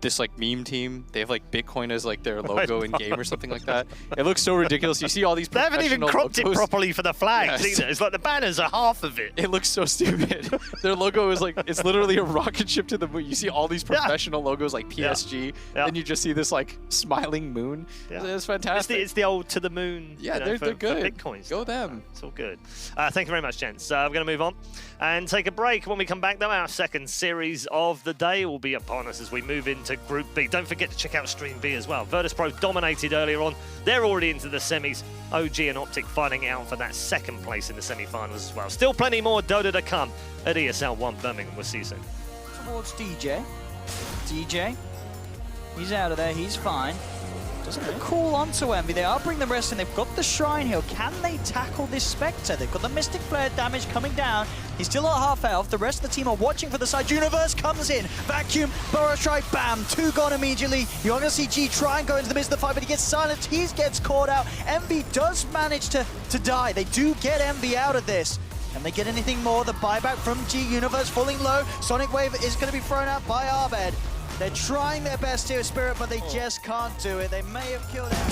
this like meme team. They have like Bitcoin as like their logo in game or something like that. It looks so ridiculous. You see all these They haven't even professional cropped logos. it properly for the flags Yes. either. It's like the banners are half of it. It looks so stupid. Their logo is like, it's literally a rocket ship to the moon. You see all these professional logos like PSG, Yeah. and you just see this like smiling moon. Yeah. It's fantastic. It's the old to the moon. Yeah, you know, they're for good. Bitcoin Go stuff. them. It's all good. Thank you very much, gents. We're going to move on and take a break. When we come back, though, our second series of the day will be upon us as we move into Group B. Don't forget to check out Stream B as well. Virtus Pro dominated earlier on. They're already into the semis. OG and Optic fighting out for that second place in the semi-finals as well. Still plenty more Dota to come at ESL One Birmingham. We'll see you soon. Towards DJ. DJ. He's out of there. He's fine. Doesn't call onto Envy. They are bringing the rest in. They've got the Shrine Hill. Can they tackle this Spectre? They've got the Mystic Flare damage coming down. He's still at half health. The rest of the team are watching for the side. Universe comes in. Vacuum, Burrow Strike, bam. 2 gone immediately. You're going to see G try and go into the midst of the fight, but he gets silenced. He gets caught out. Envy does manage to die. They do get Envy out of this. Can they get anything more? The buyback from G. Universe falling low. Sonic Wave is going to be thrown out by Arbed. They're trying their best here, Spirit, but they just can't do it. They may have killed him.